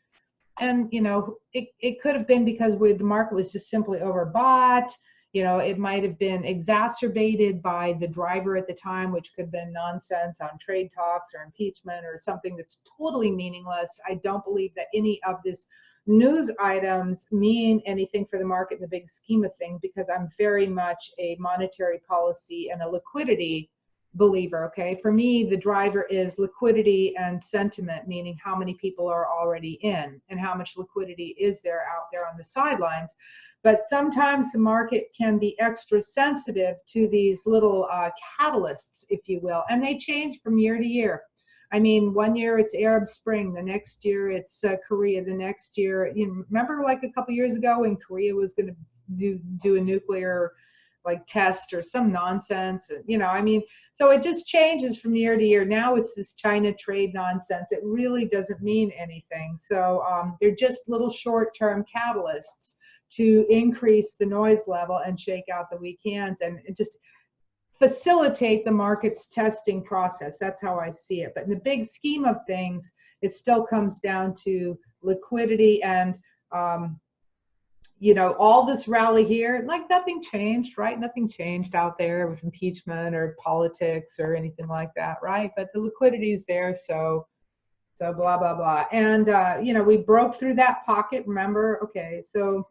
And, you know, it could have been because the market was just simply overbought. You know, it might have been exacerbated by the driver at the time, which could have been nonsense on trade talks or impeachment or something that's totally meaningless. I don't believe that any of this news items mean anything for the market in the big scheme of things, because I'm very much a monetary policy and a liquidity believer, okay? For me, the driver is liquidity and sentiment, meaning how many people are already in and how much liquidity is there out there on the sidelines. But sometimes the market can be extra sensitive to these little catalysts, if you will, and they change from year to year. I mean, one year it's Arab Spring, the next year it's Korea, the next year, you know, remember like a couple years ago when Korea was going to do a nuclear like test or some nonsense, you know, I mean, so it just changes from year to year. Now it's this China trade nonsense. It really doesn't mean anything. So they're just little short-term catalysts to increase the noise level and shake out the weak hands and just facilitate the market's testing process. That's how I see it. But in the big scheme of things, it still comes down to liquidity and you know, all this rally here, like nothing changed, right? Nothing changed out there with impeachment or politics or anything like that, right? But the liquidity is there, so blah, blah, blah. And, you know, we broke through that pocket, remember? Okay, so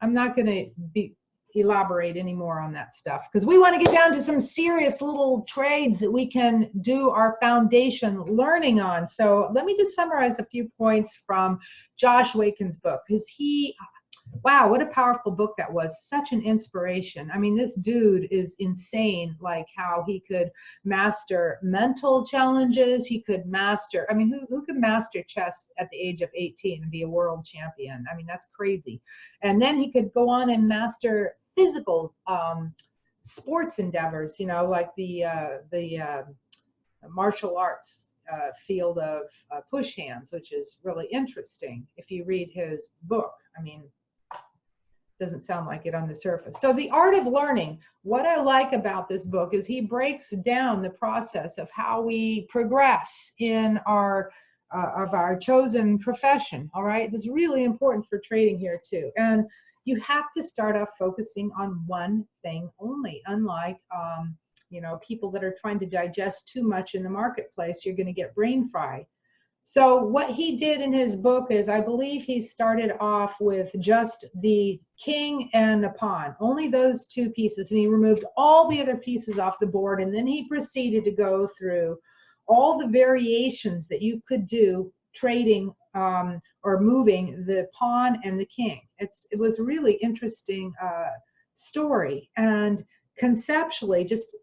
I'm not going to elaborate any more on that stuff because we want to get down to some serious little trades that we can do our foundation learning on. So let me just summarize a few points from Josh Waken's book, because wow, what a powerful book that was. Such an inspiration. I mean, this dude is insane, like how he could master mental challenges. He could master, I mean, who could master chess at the age of 18 and be a world champion? I mean, that's crazy. And then he could go on and master physical sports endeavors, you know, like the martial arts field of push hands, which is really interesting if you read his book. I mean, doesn't sound like it on the surface. So the art of learning, what I like about this book is he breaks down the process of how we progress in our of our chosen profession. All right, this is really important for trading here too. And you have to start off focusing on one thing only. Unlike you know, people that are trying to digest too much in the marketplace, you're going to get brain fried. So what he did in his book is, I believe he started off with just the king and the pawn, only those two pieces, and he removed all the other pieces off the board, and then he proceeded to go through all the variations that you could do trading or moving the pawn and the king. It was a really interesting story, and conceptually just,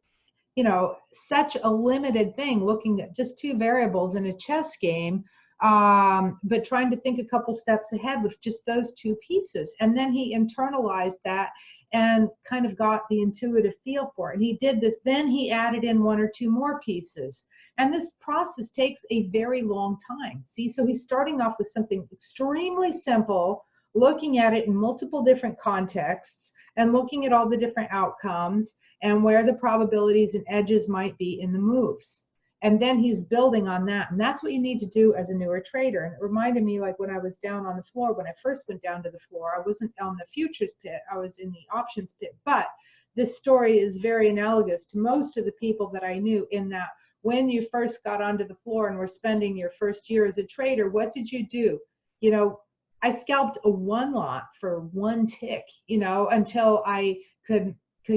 you know, such a limited thing, looking at just two variables in a chess game, but trying to think a couple steps ahead with just those two pieces. And then he internalized that and kind of got the intuitive feel for it. And he did this, then he added in one or two more pieces. And this process takes a very long time. See, so he's starting off with something extremely simple, looking at it in multiple different contexts and looking at all the different outcomes and where the probabilities and edges might be in the moves. And then he's building on that. And that's what you need to do as a newer trader. And it reminded me, like when I was down on the floor, when I first went down to the floor, I wasn't on the futures pit, I was in the options pit. But this story is very analogous to most of the people that I knew, in that when you first got onto the floor and were spending your first year as a trader, what did you do? You know, I scalped a one lot for one tick, you know, until I could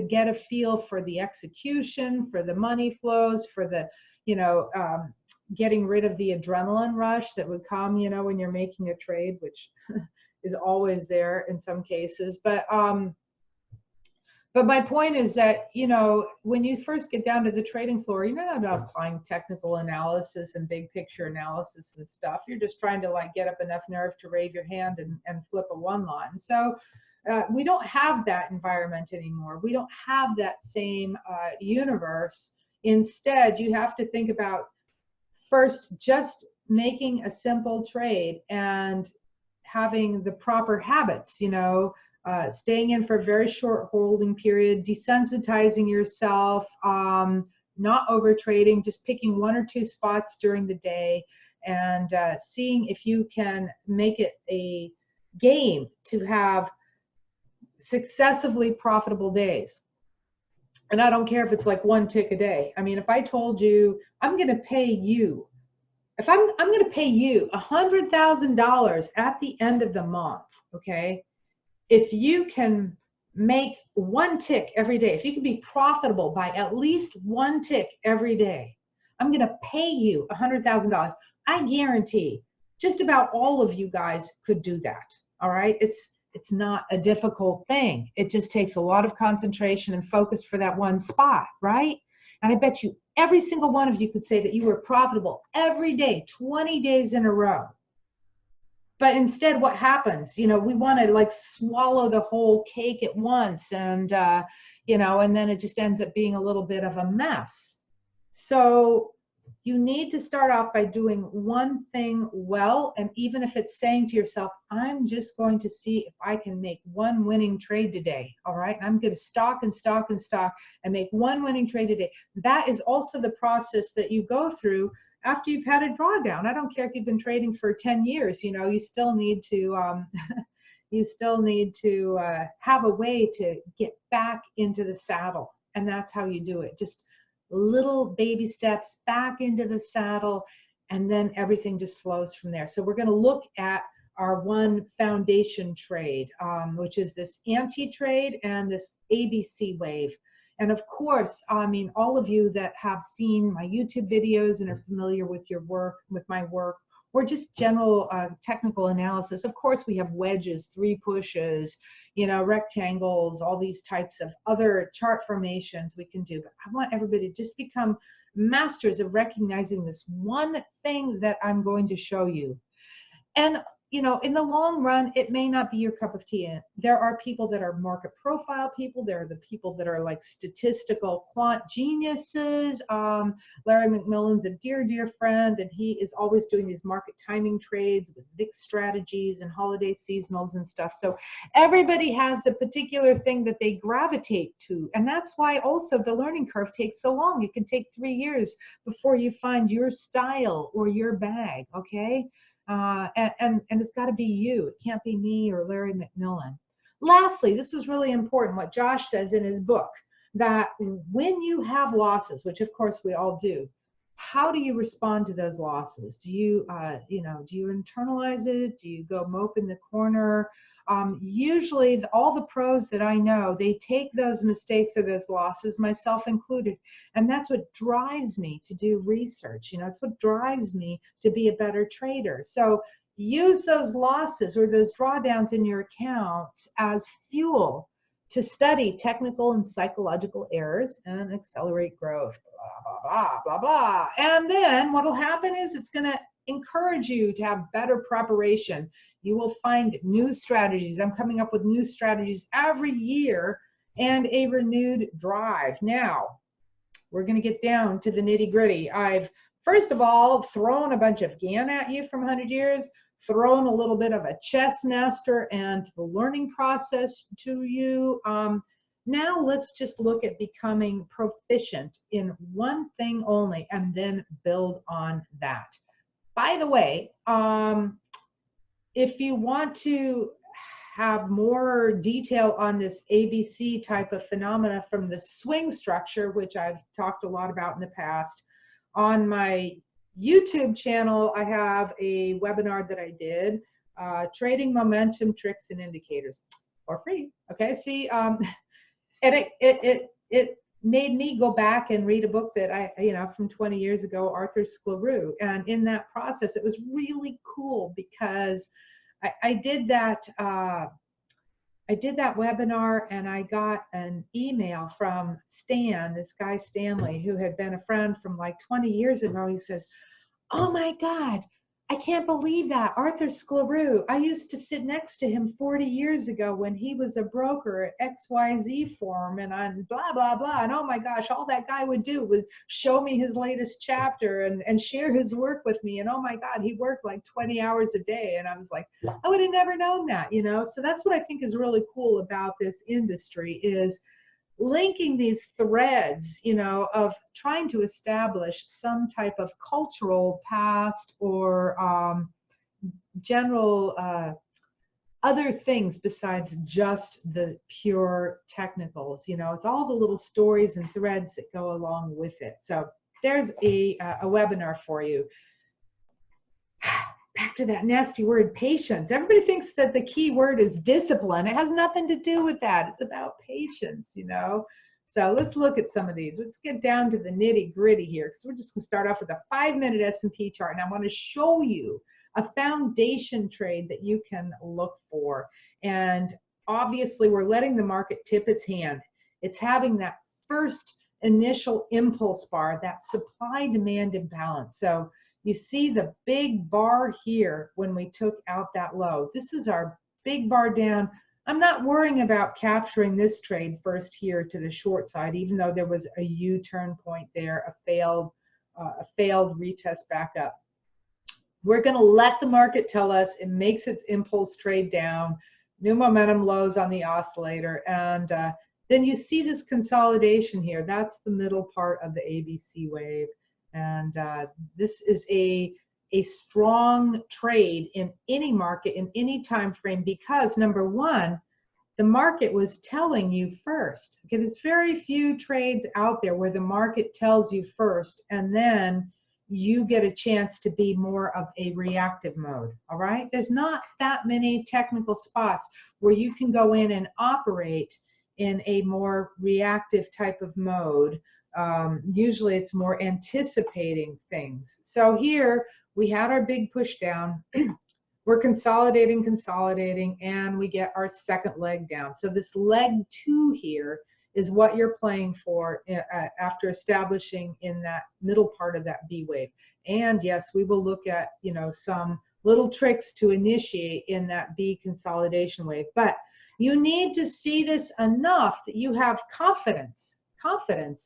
get a feel for the execution, for the money flows, for the, you know, getting rid of the adrenaline rush that would come, you know, when you're making a trade, which is always there in some cases. But my point is that, you know, when you first get down to the trading floor, you're not applying technical analysis and big picture analysis and stuff. You're just trying to like get up enough nerve to raise your hand and flip a one lot. And so we don't have that environment anymore. We don't have that same universe. Instead, you have to think about first just making a simple trade and having the proper habits, you know, staying in for a very short holding period, desensitizing yourself, not over trading, just picking one or two spots during the day, and seeing if you can make it a game to have successively profitable days. And I don't care if it's like one tick a day. I mean, if I told you I'm going to pay you, if I'm going to pay you $100,000 at the end of the month, okay? If you can make one tick every day, if you can be profitable by at least one tick every day, I'm going to pay you $100,000. I guarantee just about all of you guys could do that. All right. It's not a difficult thing. It just takes a lot of concentration and focus for that one spot, right? And I bet you every single one of you could say that you were profitable every day, 20 days in a row. But instead, what happens? We want to like swallow the whole cake at once, and and then it just ends up being a little bit of a mess. So you need to start off by doing one thing well, and even if it's saying to yourself, I'm just going to see if I can make one winning trade today, all right? And I'm going to stock and stock and stock and make one winning trade today. That is also the process that you go through after you've had a drawdown. I don't care if you've been trading for 10 years, you still need to have a way to get back into the saddle. And that's how you do it. Just little baby steps back into the saddle, and then everything just flows from there. So we're going to look at our one foundation trade, which is this anti-trade and this ABC wave. And of course, all of you that have seen my YouTube videos and are familiar with my work, or just general technical analysis, of course, we have wedges, three pushes, rectangles, all these types of other chart formations we can do. But I want everybody to just become masters of recognizing this one thing that I'm going to show you. And in the long run, it may not be your cup of tea. There are people that are market profile people. There are the people that are like statistical quant geniuses. Larry McMillan's a dear, dear friend, and he is always doing these market timing trades with VIX strategies and holiday seasonals and stuff. So everybody has the particular thing that they gravitate to. And that's why also the learning curve takes so long. It can take 3 years before you find your style or your bag, okay? And it's got to be you. It can't be me or Larry McMillan. Lastly, this is really important, what Josh says in his book, that when you have losses, which of course we all do, how do you respond to those losses? Do you internalize it? Do you go mope in the corner? Usually all the pros that I know, they take those mistakes or those losses, myself included, and that's what drives me to do research. It's what drives me to be a better trader. So use those losses or those drawdowns in your account as fuel to study technical and psychological errors and accelerate growth, blah, blah, blah, blah, blah. And then what'll happen is it's going to encourage you to have better preparation. You will find new strategies. I'm coming up with new strategies every year and a renewed drive. Now, we're going to get down to the nitty gritty. I've, first of all, thrown a bunch of GAN at you from 100 years, thrown a little bit of a chess master and the learning process to you. Now let's just look at becoming proficient in one thing only and then build on that. By the way, if you want to have more detail on this ABC type of phenomena from the swing structure, which I've talked a lot about in the past, on my YouTube channel, I have a webinar that I did, Trading Momentum Tricks and Indicators, for free. Okay, see, and it made me go back and read a book that from 20 years ago, Arthur Scleroux. And in that process, it was really cool because I did that webinar, and I got an email from Stan, this guy Stanley, who had been a friend from like 20 years ago. He says, "Oh my God, I can't believe that. Arthur Scleroux, I used to sit next to him 40 years ago when he was a broker at XYZ Forum and on blah, blah, blah. And oh my gosh, all that guy would do was show me his latest chapter and share his work with me. And oh my God, he worked like 20 hours a day." And I was like, I would have never known that, So that's what I think is really cool about this industry, is linking these threads, of trying to establish some type of cultural past or general other things besides just the pure technicals. It's all the little stories and threads that go along with it. So there's a webinar for you. back to that nasty word, patience. Everybody thinks that the key word is discipline. It has nothing to do with that. It's about patience, you know. So let's look at some of these. Let's get down to the nitty gritty here, because we're just going to start off with a 5-minute S&P chart. And I want to show you a foundation trade that you can look for. And obviously, we're letting the market tip its hand. It's having that first initial impulse bar, that supply-demand imbalance. So you see the big bar here when we took out that low. This is our big bar down. I'm not worrying about capturing this trade first here to the short side, even though there was a U-turn point there, a failed retest back up. We're going to let the market tell us it makes its impulse trade down, new momentum lows on the oscillator, and then you see this consolidation here. That's the middle part of the ABC wave. And this is a strong trade in any market, in any time frame, because number one, the market was telling you first. Okay, there's very few trades out there where the market tells you first, and then you get a chance to be more of a reactive mode. All right, there's not that many technical spots where you can go in and operate in a more reactive type of mode. Usually it's more anticipating things. So here we had our big push down. We're consolidating, and we get our second leg down. So this leg 2 here is what you're playing for after establishing in that middle part of that B wave. And yes, we will look at, you know, some little tricks to initiate in that B consolidation wave. But you need to see this enough that you have confidence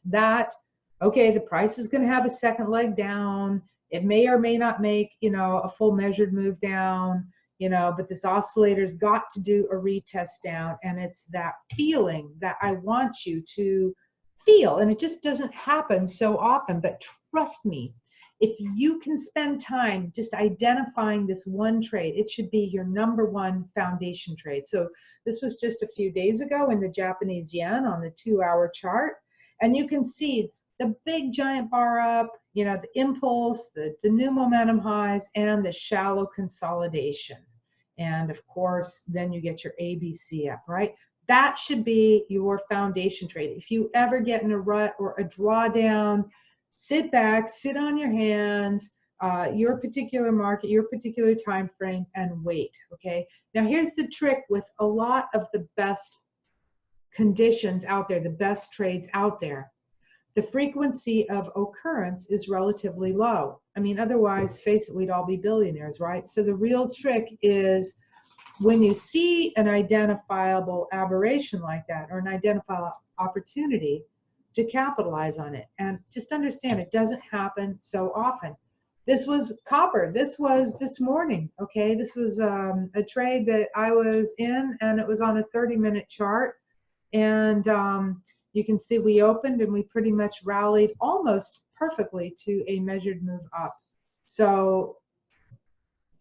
that, okay, the price is going to have a second leg down. It may or may not make, you know, a full measured move down, you know, but this oscillator's got to do a retest down. And it's that feeling that I want you to feel. And it just doesn't happen so often. But trust me, if you can spend time just identifying this one trade, it should be your #1 foundation trade. So this was just a few days ago in the Japanese yen on the 2-hour chart. And you can see the big giant bar up, you know, the impulse, the new momentum highs, and the shallow consolidation. And of course, then you get your ABC up, right? That should be your foundation trade. If you ever get in a rut or a drawdown, sit back, sit on your hands, your particular market, your particular time frame, and wait, okay? Now here's the trick with a lot of the best conditions out there, the best trades out there. The frequency of occurrence is relatively low. I mean, otherwise, face it, we'd all be billionaires, right? So the real trick is when you see an identifiable aberration like that, or an identifiable opportunity, to capitalize on it. And just understand, it doesn't happen so often. This was copper. This was this morning, okay? This was a trade that I was in, and it was on a 30-minute chart. And you can see we opened and we pretty much rallied almost perfectly to a measured move up. So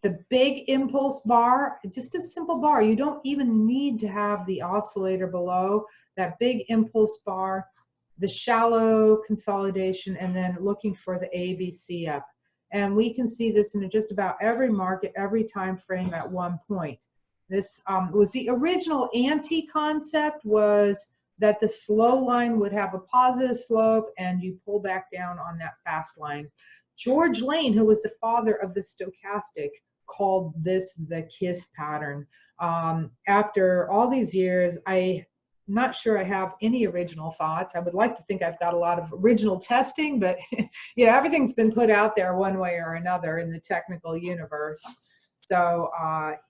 the big impulse bar, just a simple bar. You don't even need to have the oscillator below. That big impulse bar, the shallow consolidation, and then looking for the ABC up. And we can see this in just about every market, every time frame at one point. This was the original anti-concept, was that the slow line would have a positive slope and you pull back down on that fast line. George Lane, who was the father of the stochastic, called this the KISS pattern. After all these years, I'm not sure I have any original thoughts. I would like to think I've got a lot of original testing, but you know, everything's been put out there one way or another in the technical universe. So,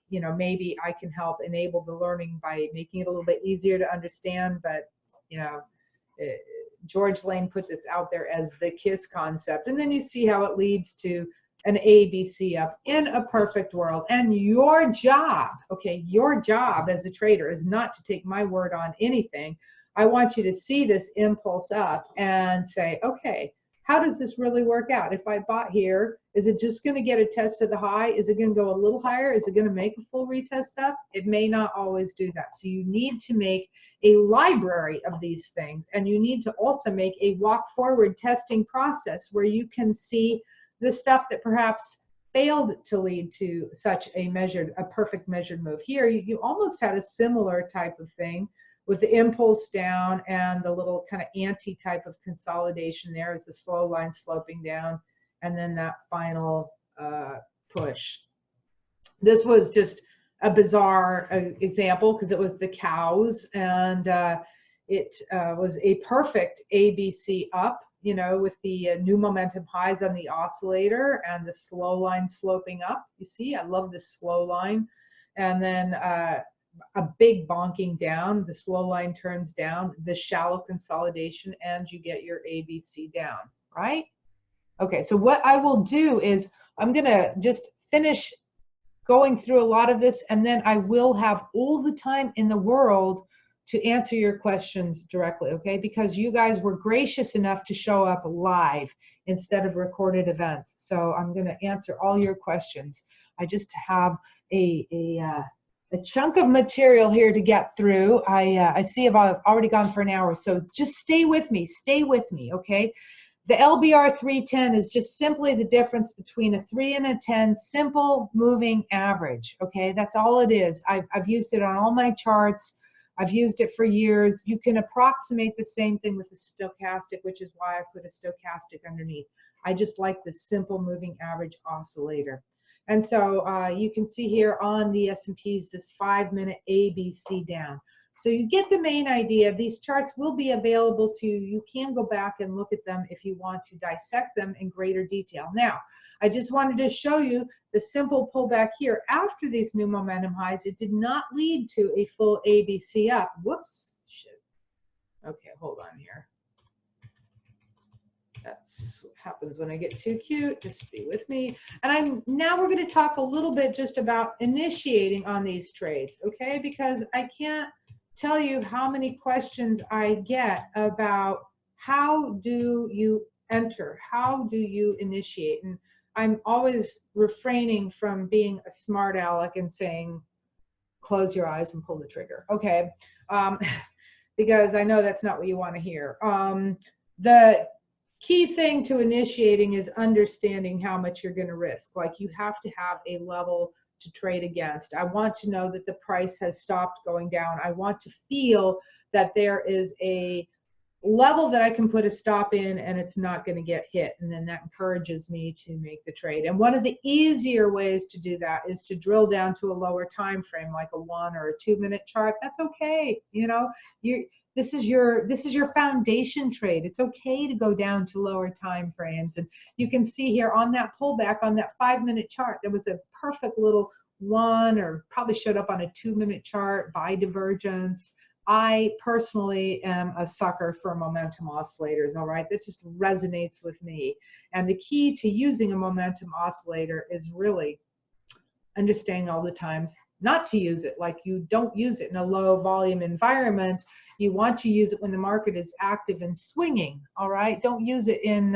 you know, maybe I can help enable the learning by making it a little bit easier to understand. But, you know, George Lane put this out there as the KISS concept. And then you see how it leads to an ABC up in a perfect world. And your job, okay, your job as a trader is not to take my word on anything. I want you to see this impulse up and say, okay, how does this really work out? If I bought here, is it just going to get a test of the high? Is it going to go a little higher? Is it going to make a full retest up? It may not always do that. So you need to make a library of these things, and you need to also make a walk forward testing process where you can see the stuff that perhaps failed to lead to such a perfect measured move. Here, you almost had a similar type of thing with the impulse down and the little kind of anti type of consolidation there as the slow line sloping down, and then that final push. This was just a bizarre example because it was the cows, and it was a perfect ABC up, you know, with the new momentum highs on the oscillator and the slow line sloping up. You see, I love this slow line. And then a big bonking down, the slow line turns down, the shallow consolidation, and you get your ABC down, right? Okay, so what I will do is I'm gonna just finish going through a lot of this, and then I will have all the time in the world to answer your questions directly, okay? Because you guys were gracious enough to show up live instead of recorded events. So I'm gonna answer all your questions. I just have a chunk of material here to get through. I see I've already gone for an hour, so just stay with me, okay? The LBR 310 is just simply the difference between a 3 and a 10 simple moving average, okay? That's all it is. I've used it on all my charts. I've used it for years. You can approximate the same thing with the stochastic, which is why I put a stochastic underneath. I just like the simple moving average oscillator. And so you can see here on the S&Ps this 5-minute ABC down. So you get the main idea. These charts will be available to you. You can go back and look at them if you want to dissect them in greater detail. Now, I just wanted to show you the simple pullback here. After these new momentum highs, it did not lead to a full ABC up. Whoops, shit. Okay, hold on here. That's what happens when I get too cute. Just be with me. And now we're going to talk a little bit just about initiating on these trades, okay? Because I can't tell you how many questions I get about how do you enter, how do you initiate, and I'm always refraining from being a smart aleck and saying close your eyes and pull the trigger, okay? Because I know that's not what you want to hear. The key thing to initiating is understanding how much you're going to risk. Like, you have to have a level to trade against. I want to know that the price has stopped going down. I want to feel that there is a level that I can put a stop in and it's not going to get hit, and then that encourages me to make the trade. And one of the easier ways to do that is to drill down to a lower time frame, like a 1 or a 2-minute chart. That's okay. You know, this is your foundation trade. It's okay to go down to lower time frames. And you can see here on that pullback on that 5-minute chart, there was a perfect little 1, or probably showed up on a 2-minute chart by divergence. I personally am a sucker for momentum oscillators, all right? That just resonates with me. And the key to using a momentum oscillator is really understanding all the times not to use it. Like, you don't use it in a low volume environment. You want to use it when the market is active and swinging, all right? Don't use it in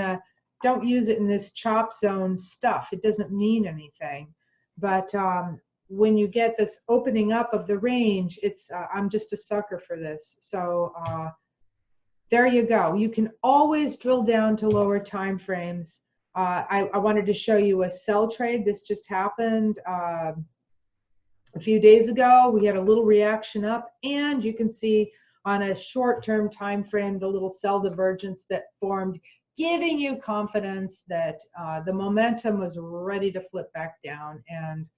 this chop zone stuff. It doesn't mean anything. But when you get this opening up of the range, it's I'm just a sucker for this. So there you go. You can always drill down to lower time frames. I wanted to show you a sell trade. This just happened a few days ago. We had a little reaction up, and you can see on a short-term time frame the little sell divergence that formed, giving you confidence that the momentum was ready to flip back down. And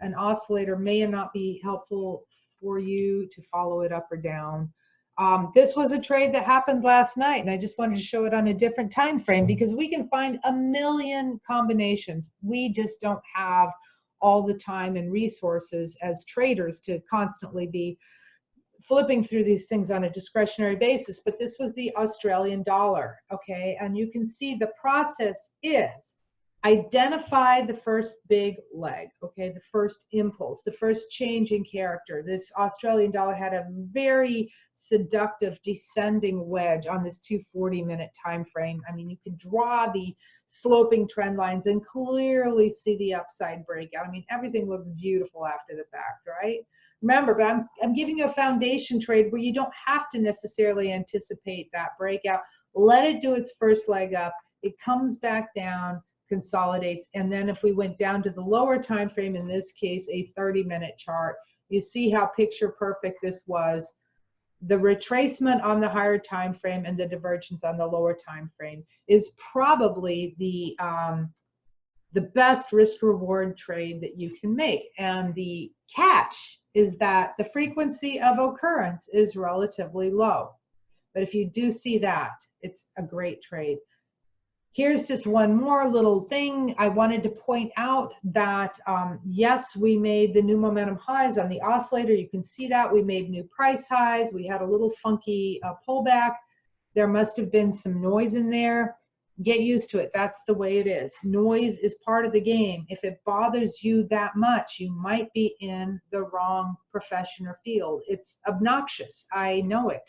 an oscillator may not be helpful for you to follow it up or down. This was a trade that happened last night, and I just wanted to show it on a different time frame because we can find a million combinations. We just don't have all the time and resources as traders to constantly be flipping through these things on a discretionary basis. But this was the Australian dollar, okay? And you can see the process is identify the first big leg, okay, the first impulse, the first change in character. This Australian dollar had a very seductive descending wedge on this 240-minute time frame. I mean, you could draw the sloping trend lines and clearly see the upside breakout. I mean, everything looks beautiful after the fact, right? Remember, but I'm giving you a foundation trade where you don't have to necessarily anticipate that breakout. Let it do its first leg up. It comes back down, consolidates. And then if we went down to the lower time frame, in this case a 30-minute chart, you see how picture perfect this was. The retracement on the higher time frame and the divergence on the lower time frame is probably the best risk reward trade that you can make. And the catch is that the frequency of occurrence is relatively low. But if you do see that, it's a great trade. Here's just one more little thing. I wanted to point out that, yes, we made the new momentum highs on the oscillator. You can see that. We made new price highs. We had a little funky pullback. There must have been some noise in there. Get used to it. That's the way it is. Noise is part of the game. If it bothers you that much, you might be in the wrong profession or field. It's obnoxious. I know it,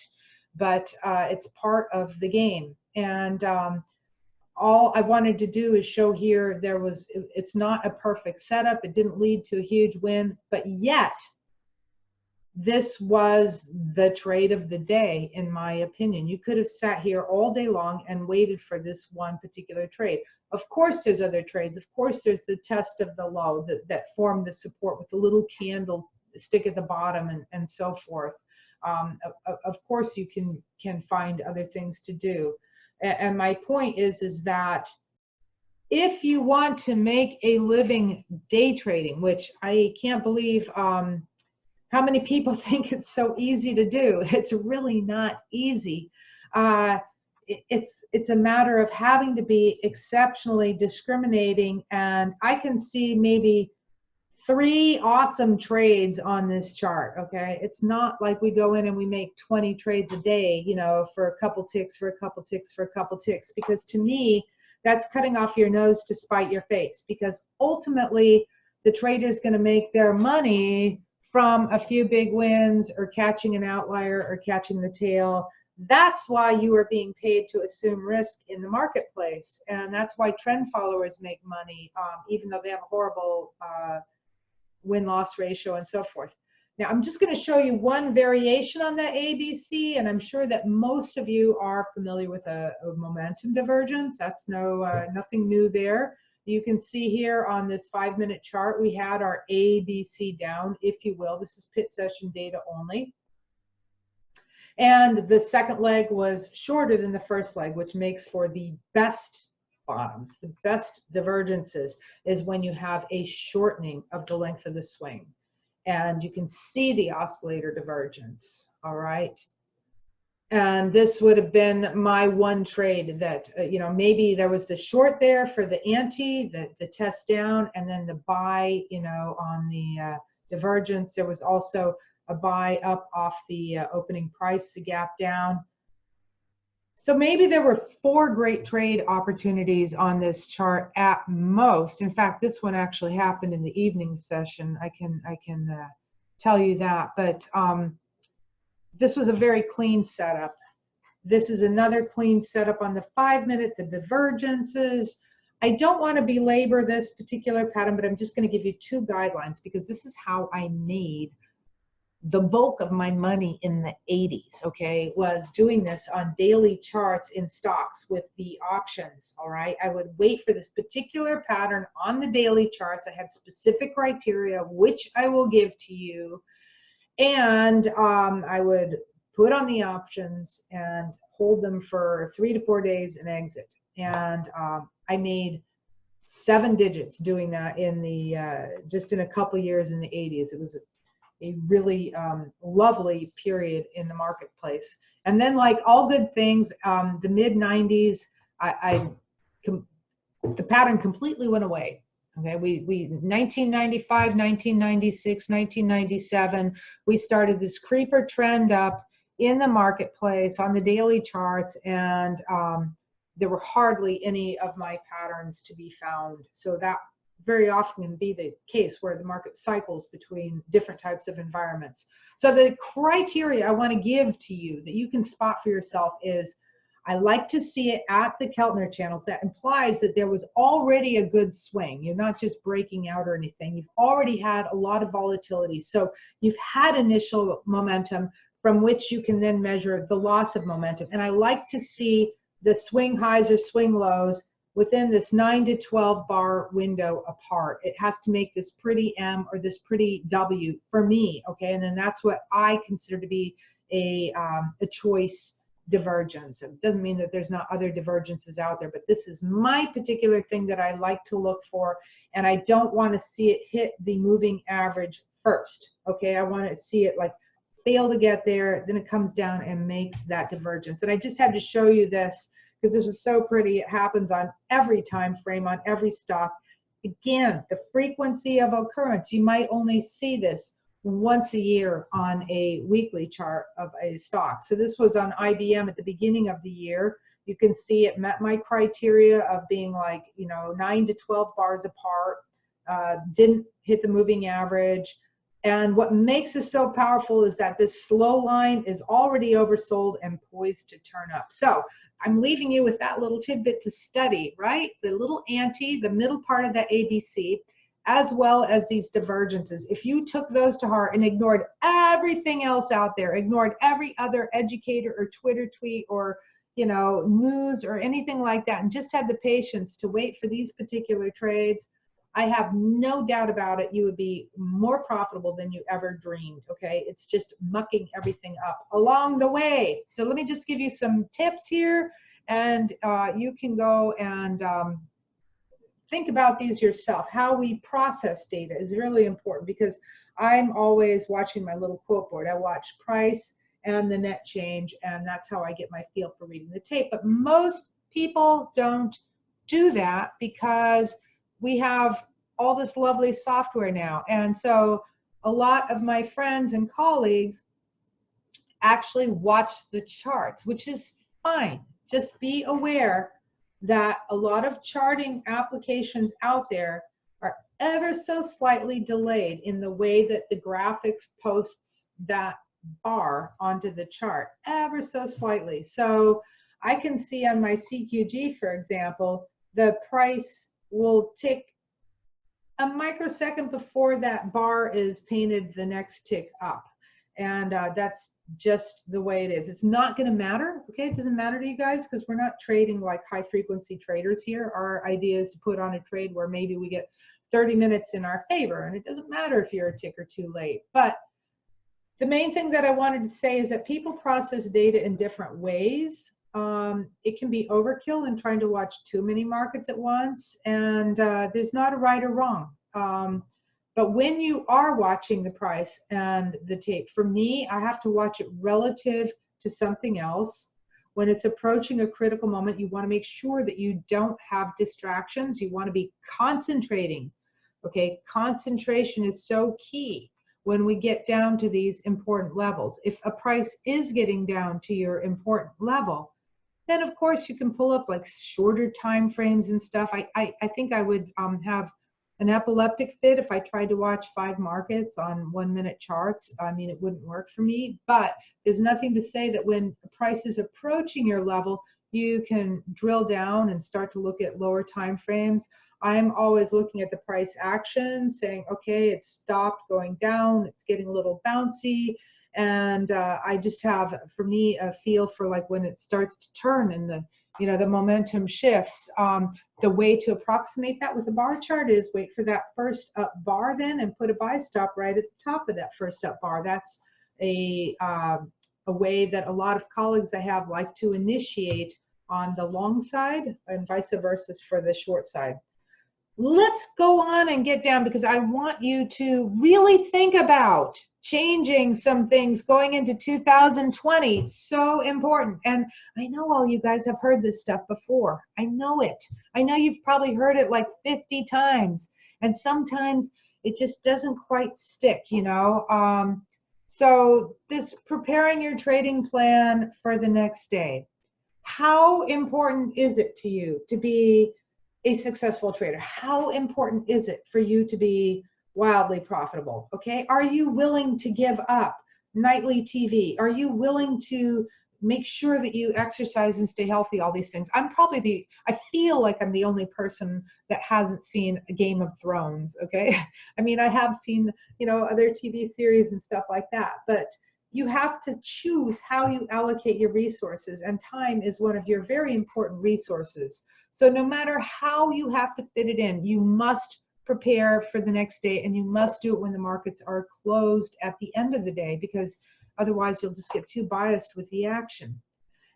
but it's part of the game. And all I wanted to do is show here it's not a perfect setup. It didn't lead to a huge win, but yet this was the trade of the day, in my opinion. You could have sat here all day long and waited for this one particular trade. Of course, there's other trades. Of course, there's the test of the low that formed the support with the little candle stick at the bottom and so forth. Of course, you can find other things to do. And my point is that if you want to make a living day trading, which I can't believe how many people think it's so easy to do. It's really not easy. It's a matter of having to be exceptionally discriminating. And I can see maybe 3 awesome trades on this chart, okay? It's not like we go in and we make 20 trades a day, you know, for a couple ticks, for a couple ticks, for a couple ticks, because to me, that's cutting off your nose to spite your face, because ultimately the trader's gonna make their money from a few big wins or catching an outlier or catching the tail. That's why you are being paid to assume risk in the marketplace. And that's why trend followers make money, even though they have a horrible win-loss ratio and so forth. Now, I'm just going to show you one variation on that ABC, and I'm sure that most of you are familiar with a momentum divergence. That's nothing new there. You can see here on this 5-minute chart, we had our ABC down, if you will. This is pit session data only. And the second leg was shorter than the first leg, which makes for the best bottoms. The best divergences is when you have a shortening of the length of the swing. And you can see the oscillator divergence, all right? And this would have been my one trade that, you know, maybe there was the short there for the ante, the test down, and then the buy, you know, on the divergence. There was also a buy up off the opening price, the gap down. So maybe there were 4 great trade opportunities on this chart at most. In fact, this one actually happened in the evening session. I can tell you that. But this was a very clean setup. This is another clean setup on the 5-minute, the divergences. I don't want to belabor this particular pattern, but I'm just going to give you 2 guidelines, because this is how I made the bulk of my money in the 80s, okay, was doing this on daily charts in stocks with the options, all right? I would wait for this particular pattern on the daily charts. I had specific criteria, which I will give to you, and I would put on the options and hold them for 3 to 4 days and exit. And I made 7 digits doing that in the just in a couple years in the 80s. It was a really lovely period in the marketplace. And then, like all good things, the mid 90s, the pattern completely went away. Okay, we 1995, 1996, 1997, we started this creeper trend up in the marketplace on the daily charts, and there were hardly any of my patterns to be found. So that very often can be the case where the market cycles between different types of environments. So the criteria I want to give to you that you can spot for yourself is, I like to see it at the Keltner channels. That implies that there was already a good swing. You're not just breaking out or anything. You've already had a lot of volatility. So you've had initial momentum from which you can then measure the loss of momentum. And I like to see the swing highs or swing lows within this 9 to 12 bar window apart. It has to make this pretty M or this pretty W for me, okay? And then that's what I consider to be a choice divergence. It doesn't mean that there's not other divergences out there, but this is my particular thing that I like to look for, and I don't want to see it hit the moving average first, okay? I want to see it like fail to get there, then it comes down and makes that divergence. And I just had to show you this because this was so pretty. It happens on every time frame, on every stock. Again, the frequency of occurrence, you might only see this once a year on a weekly chart of a stock. So this was on IBM at the beginning of the year. You can see it met my criteria of being like, 9 to 12 bars apart, didn't hit the moving average. And what makes this so powerful is that this slow line is already oversold and poised to turn up. So I'm leaving you with that little tidbit to study, right? The little ante, the middle part of that ABC, as well as these divergences. If you took those to heart and ignored everything else out there, ignored every other educator or Twitter tweet or news or anything like that, and just had the patience to wait for these particular trades, I have no doubt about it, you would be more profitable than you ever dreamed, okay? It's just mucking everything up along the way. So let me just give you some tips here, and you can go and think about these yourself. How we process data is really important because I'm always watching my little quote board. I watch price and the net change, and that's how I get my feel for reading the tape. But most people don't do that because we have all this lovely software now. And so a lot of my friends and colleagues actually watch the charts, which is fine. Just be aware that a lot of charting applications out there are ever so slightly delayed in the way that the graphics posts that bar onto the chart, ever so slightly. So I can see on my CQG, for example, the price will tick a microsecond before that bar is painted the next tick up. And that's just the way it is. It's not going to matter, okay? It doesn't matter to you guys because we're not trading like high frequency traders here. Our idea is to put on a trade where maybe we get 30 minutes in our favor, and it doesn't matter if you're a tick or two late. But the main thing that I wanted to say is that people process data in different ways. It can be overkill in trying to watch too many markets at once, and there's not a right or wrong. But when you are watching the price and the tape, for me, I have to watch it relative to something else. When it's approaching a critical moment, you want to make sure that you don't have distractions. You want to be concentrating, okay? Concentration is so key when we get down to these important levels. If a price is getting down to your important level, then of course you can pull up like shorter time frames and stuff. I think I would have an epileptic fit if I tried to watch 5 markets on 1-minute charts. I mean, it wouldn't work for me, but there's nothing to say that when the price is approaching your level, you can drill down and start to look at lower time frames. I'm always looking at the price action, saying, okay, it's stopped going down, it's getting a little bouncy, and I just have, for me, a feel for like when it starts to turn and the momentum shifts. The way to approximate that with a bar chart is wait for that first up bar then and put a buy stop right at the top of that first up bar. That's a way that a lot of colleagues I have like to initiate on the long side and vice versa for the short side. Let's go on and get down because I want you to really think about changing some things going into 2020. So important. And I know all you guys have heard this stuff before. I know it. I know you've probably heard it like 50 times. And sometimes it just doesn't quite stick, So this preparing your trading plan for the next day. How important is it to you to be a successful trader? How important is it for you to be wildly profitable? Okay, are you willing to give up nightly TV? Are you willing to make sure that you exercise and stay healthy? All these things. I feel like I'm the only person that hasn't seen a Game of Thrones. Okay, I mean, I have seen other TV series and stuff like that, but you have to choose how you allocate your resources, and time is one of your very important resources. So no matter how you have to fit it in, you must prepare for the next day, and you must do it when the markets are closed at the end of the day, because otherwise you'll just get too biased with the action.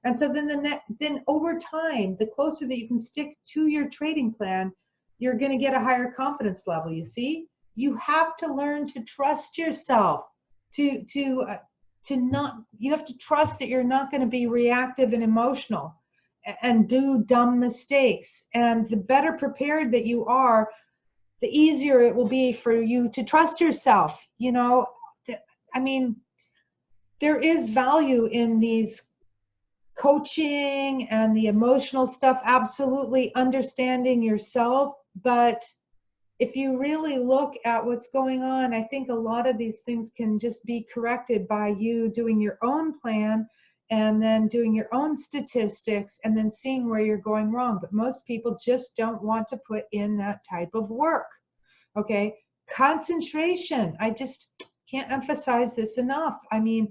And so then over time, the closer that you can stick to your trading plan, you're going to get a higher confidence level. You see, you have to learn to trust yourself, to not, you have to trust that you're not going to be reactive and emotional and do dumb mistakes. And the better prepared that you are, the easier it will be for you to trust yourself. You know, I mean, there is value in these coaching and the emotional stuff, absolutely understanding yourself. But if you really look at what's going on, I think a lot of these things can just be corrected by you doing your own plan and then doing your own statistics and then seeing where you're going wrong. But most people just don't want to put in that type of work. Okay, concentration. I just can't emphasize this enough. I mean,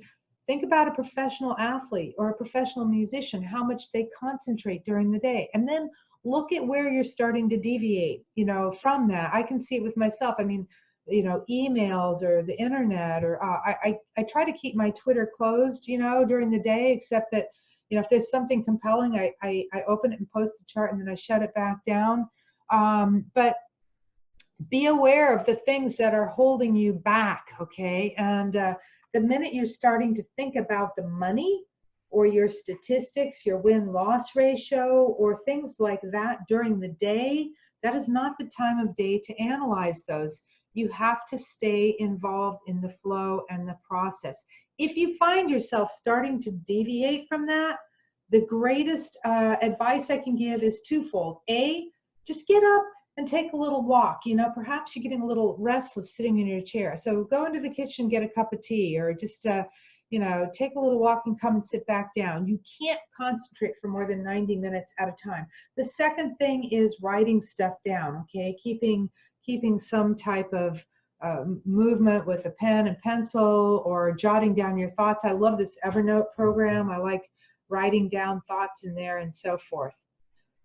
think about a professional athlete or a professional musician, how much they concentrate during the day. And then look at where you're starting to deviate, you know, from that. I can see it with myself. I mean, you know, emails or the internet, or I try to keep my Twitter closed, you know, during the day, except that, you know, if there's something compelling, I open it and post the chart and then I shut it back down. But be aware of the things that are holding you back, okay? And the minute you're starting to think about the money or your statistics, your win-loss ratio, or things like that during the day, that is not the time of day to analyze those. You have to stay involved in the flow and the process. If you find yourself starting to deviate from that, the greatest advice I can give is twofold. A, just get up and take a little walk. You know, perhaps you're getting a little restless sitting in your chair. So go into the kitchen, get a cup of tea, or just, you know, take a little walk and come and sit back down. You can't concentrate for more than 90 minutes at a time. The second thing is writing stuff down, okay? Keeping some type of movement with a pen and pencil, or jotting down your thoughts. I love this Evernote program. I like writing down thoughts in there and so forth.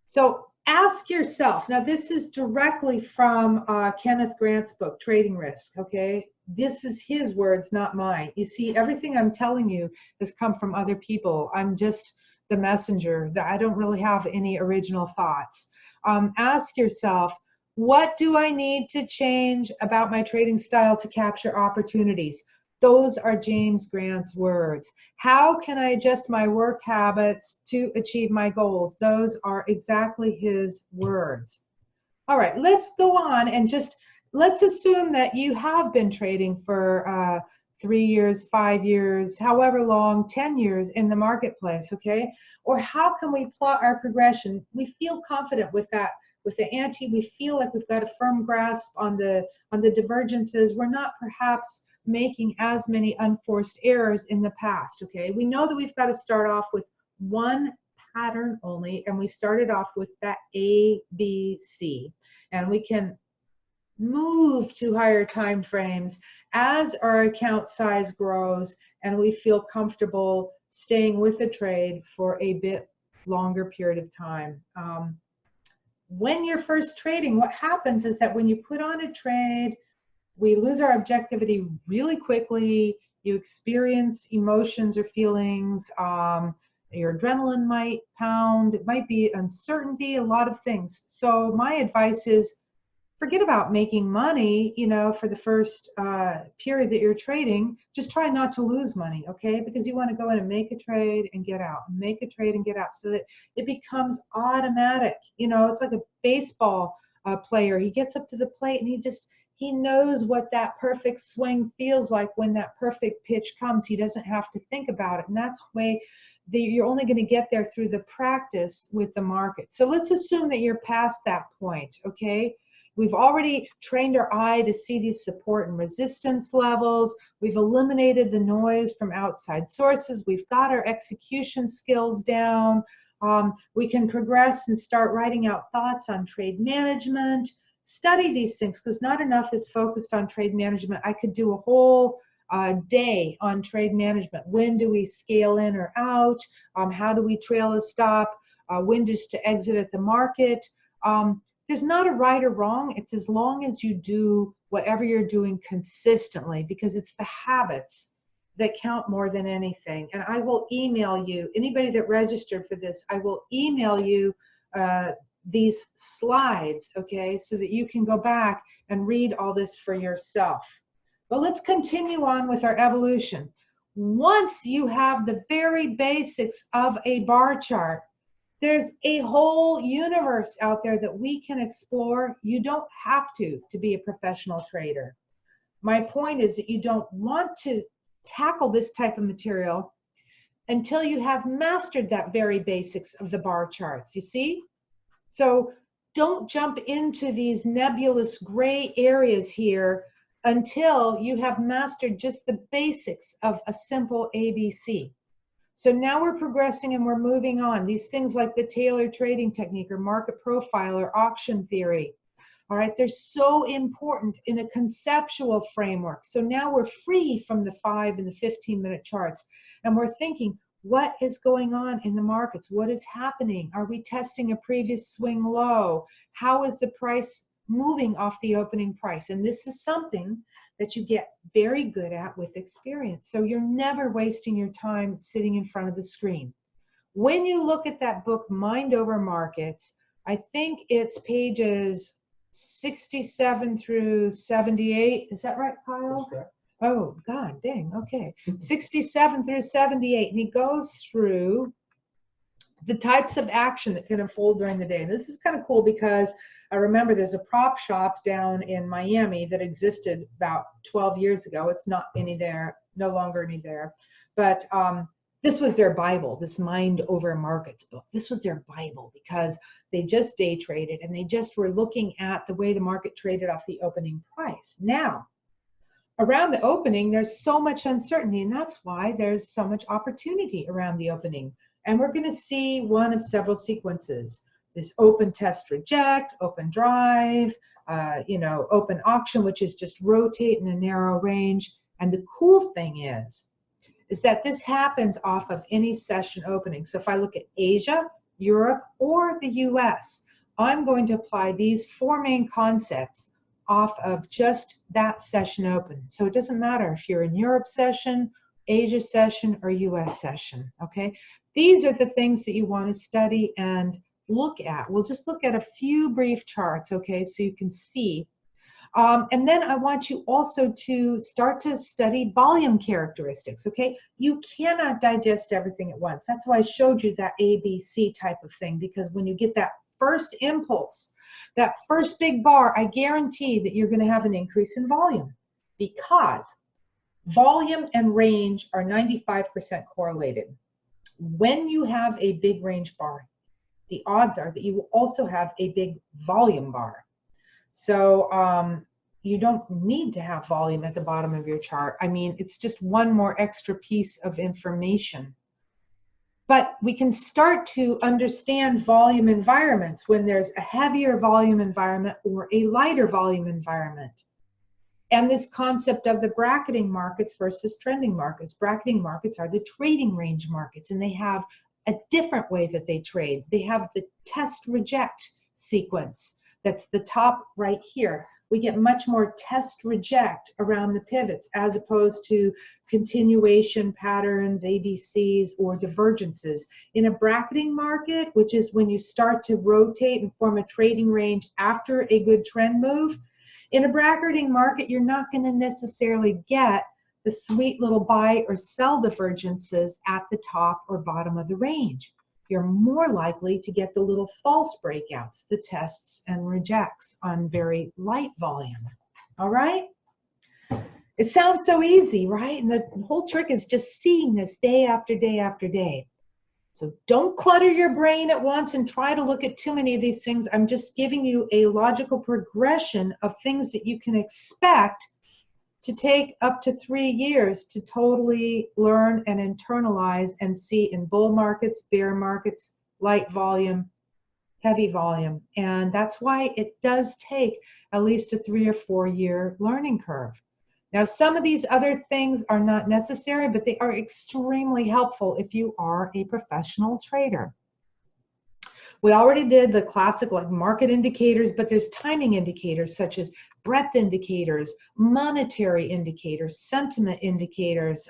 So ask yourself, now this is directly from Kenneth Grant's book, Trading Risk, okay? This is his words, not mine. You see, everything I'm telling you has come from other people. I'm just the messenger. I don't really have any original thoughts. Ask yourself, what do I need to change about my trading style to capture opportunities? Those are James Grant's words. How can I adjust my work habits to achieve my goals? Those are exactly his words. All right, let's go on and just let's assume that you have been trading for 3 years, 5 years, however long, 10 years in the marketplace, okay? Or how can we plot our progression? We feel confident with that. With the ante, we feel like we've got a firm grasp on the divergences. We're not perhaps making as many unforced errors in the past, okay? We know that we've got to start off with one pattern only, and we started off with that A, B, C. And we can move to higher time frames as our account size grows and we feel comfortable staying with the trade for a bit longer period of time. When you're first trading, what happens is that when you put on a trade, we lose our objectivity really quickly. You experience emotions or feelings. Your adrenaline might pound. It might be uncertainty, a lot of things. So my advice is forget about making money, you know, for the first period that you're trading. Just try not to lose money, okay? Because you want to go in and make a trade and get out, make a trade and get out, so that it becomes automatic. You know, it's like a baseball player. He gets up to the plate and he knows what that perfect swing feels like when that perfect pitch comes. He doesn't have to think about it. And that's the way you're only going to get there through the practice with the market. So let's assume that you're past that point, okay? We've already trained our eye to see these support and resistance levels. We've eliminated the noise from outside sources. We've got our execution skills down. We can progress and start writing out thoughts on trade management. Study these things, because not enough is focused on trade management. I could do a whole day on trade management. When do we scale in or out? How do we trail a stop? When just to exit at the market? There's not a right or wrong. It's as long as you do whatever you're doing consistently, because it's the habits that count more than anything. And I will email you, anybody that registered for this, I will email you these slides, okay, so that you can go back and read all this for yourself. But let's continue on with our evolution. Once you have the very basics of a bar chart, there's a whole universe out there that we can explore. You don't have to be a professional trader. My point is that you don't want to tackle this type of material until you have mastered that very basics of the bar charts, you see? So don't jump into these nebulous gray areas here until you have mastered just the basics of a simple ABC. So now we're progressing and we're moving on. These things like the Taylor trading technique or market profile or auction theory, all right, they're so important in a conceptual framework. So now we're free from the 5 and the 15-minute charts, and we're thinking, what is going on in the markets? What is happening? Are we testing a previous swing low? How is the price moving off the opening price? And this is something that you get very good at with experience. So you're never wasting your time sitting in front of the screen. When you look at that book, Mind Over Markets, I think it's pages 67 through 78. Is that right, Kyle? Oh, God, dang, okay. 67 through 78. And he goes through the types of action that can unfold during the day. And this is kind of cool because I remember there's a prop shop down in Miami that existed about 12 years ago. It's not any there, no longer any there. But this was their Bible, this Mind Over Markets book. This was their Bible because they just day traded and they just were looking at the way the market traded off the opening price. Now, around the opening, there's so much uncertainty, and that's why there's so much opportunity around the opening. And we're going to see one of several sequences. This open test reject, open drive, open auction, which is just rotate in a narrow range. And the cool thing is that this happens off of any session opening. So if I look at Asia, Europe, or the US, I'm going to apply these 4 main concepts off of just that session open. So it doesn't matter if you're in Europe session, Asia session, or US session, okay? These are the things that you want to study and look at. We'll just look at a few brief charts, okay, so you can see. And then I want you also to start to study volume characteristics, okay? You cannot digest everything at once. That's why I showed you that ABC type of thing, because when you get that first impulse, that first big bar, I guarantee that you're going to have an increase in volume, because volume and range are 95% correlated. When you have a big range bar, the odds are that you will also have a big volume bar. So you don't need to have volume at the bottom of your chart. I mean, it's just one more extra piece of information. But we can start to understand volume environments when there's a heavier volume environment or a lighter volume environment. And this concept of the bracketing markets versus trending markets. Bracketing markets are the trading range markets, and they have a different way that they trade. They have the test reject sequence. That's the top right here. We get much more test reject around the pivots as opposed to continuation patterns, ABCs, or divergences. In a bracketing market, which is when you start to rotate and form a trading range after a good trend move, in a bracketing market, you're not going to necessarily get the sweet little buy or sell divergences at the top or bottom of the range. You're more likely to get the little false breakouts, the tests and rejects on very light volume. All right? It sounds so easy, right? And the whole trick is just seeing this day after day after day. So don't clutter your brain at once and try to look at too many of these things. I'm just giving you a logical progression of things that you can expect to take up to 3 years to totally learn and internalize and see in bull markets, bear markets, light volume, heavy volume. And that's why it does take at least a 3 or 4 year learning curve. Now, some of these other things are not necessary, but they are extremely helpful if you are a professional trader. We already did the classic like market indicators, but there's timing indicators such as breadth indicators, monetary indicators, sentiment indicators.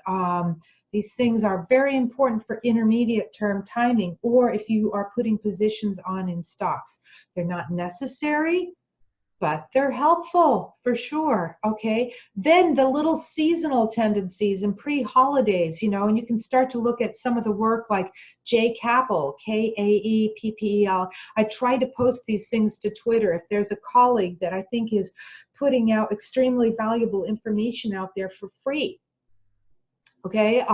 These things are very important for intermediate term timing, or if you are putting positions on in stocks. They're not necessary, but they're helpful for sure, okay? Then the little seasonal tendencies and pre-holidays, you know, and you can start to look at some of the work like Jay Kappel, Kaeppel. I try to post these things to Twitter. If there's a colleague that I think is putting out extremely valuable information out there for free, okay?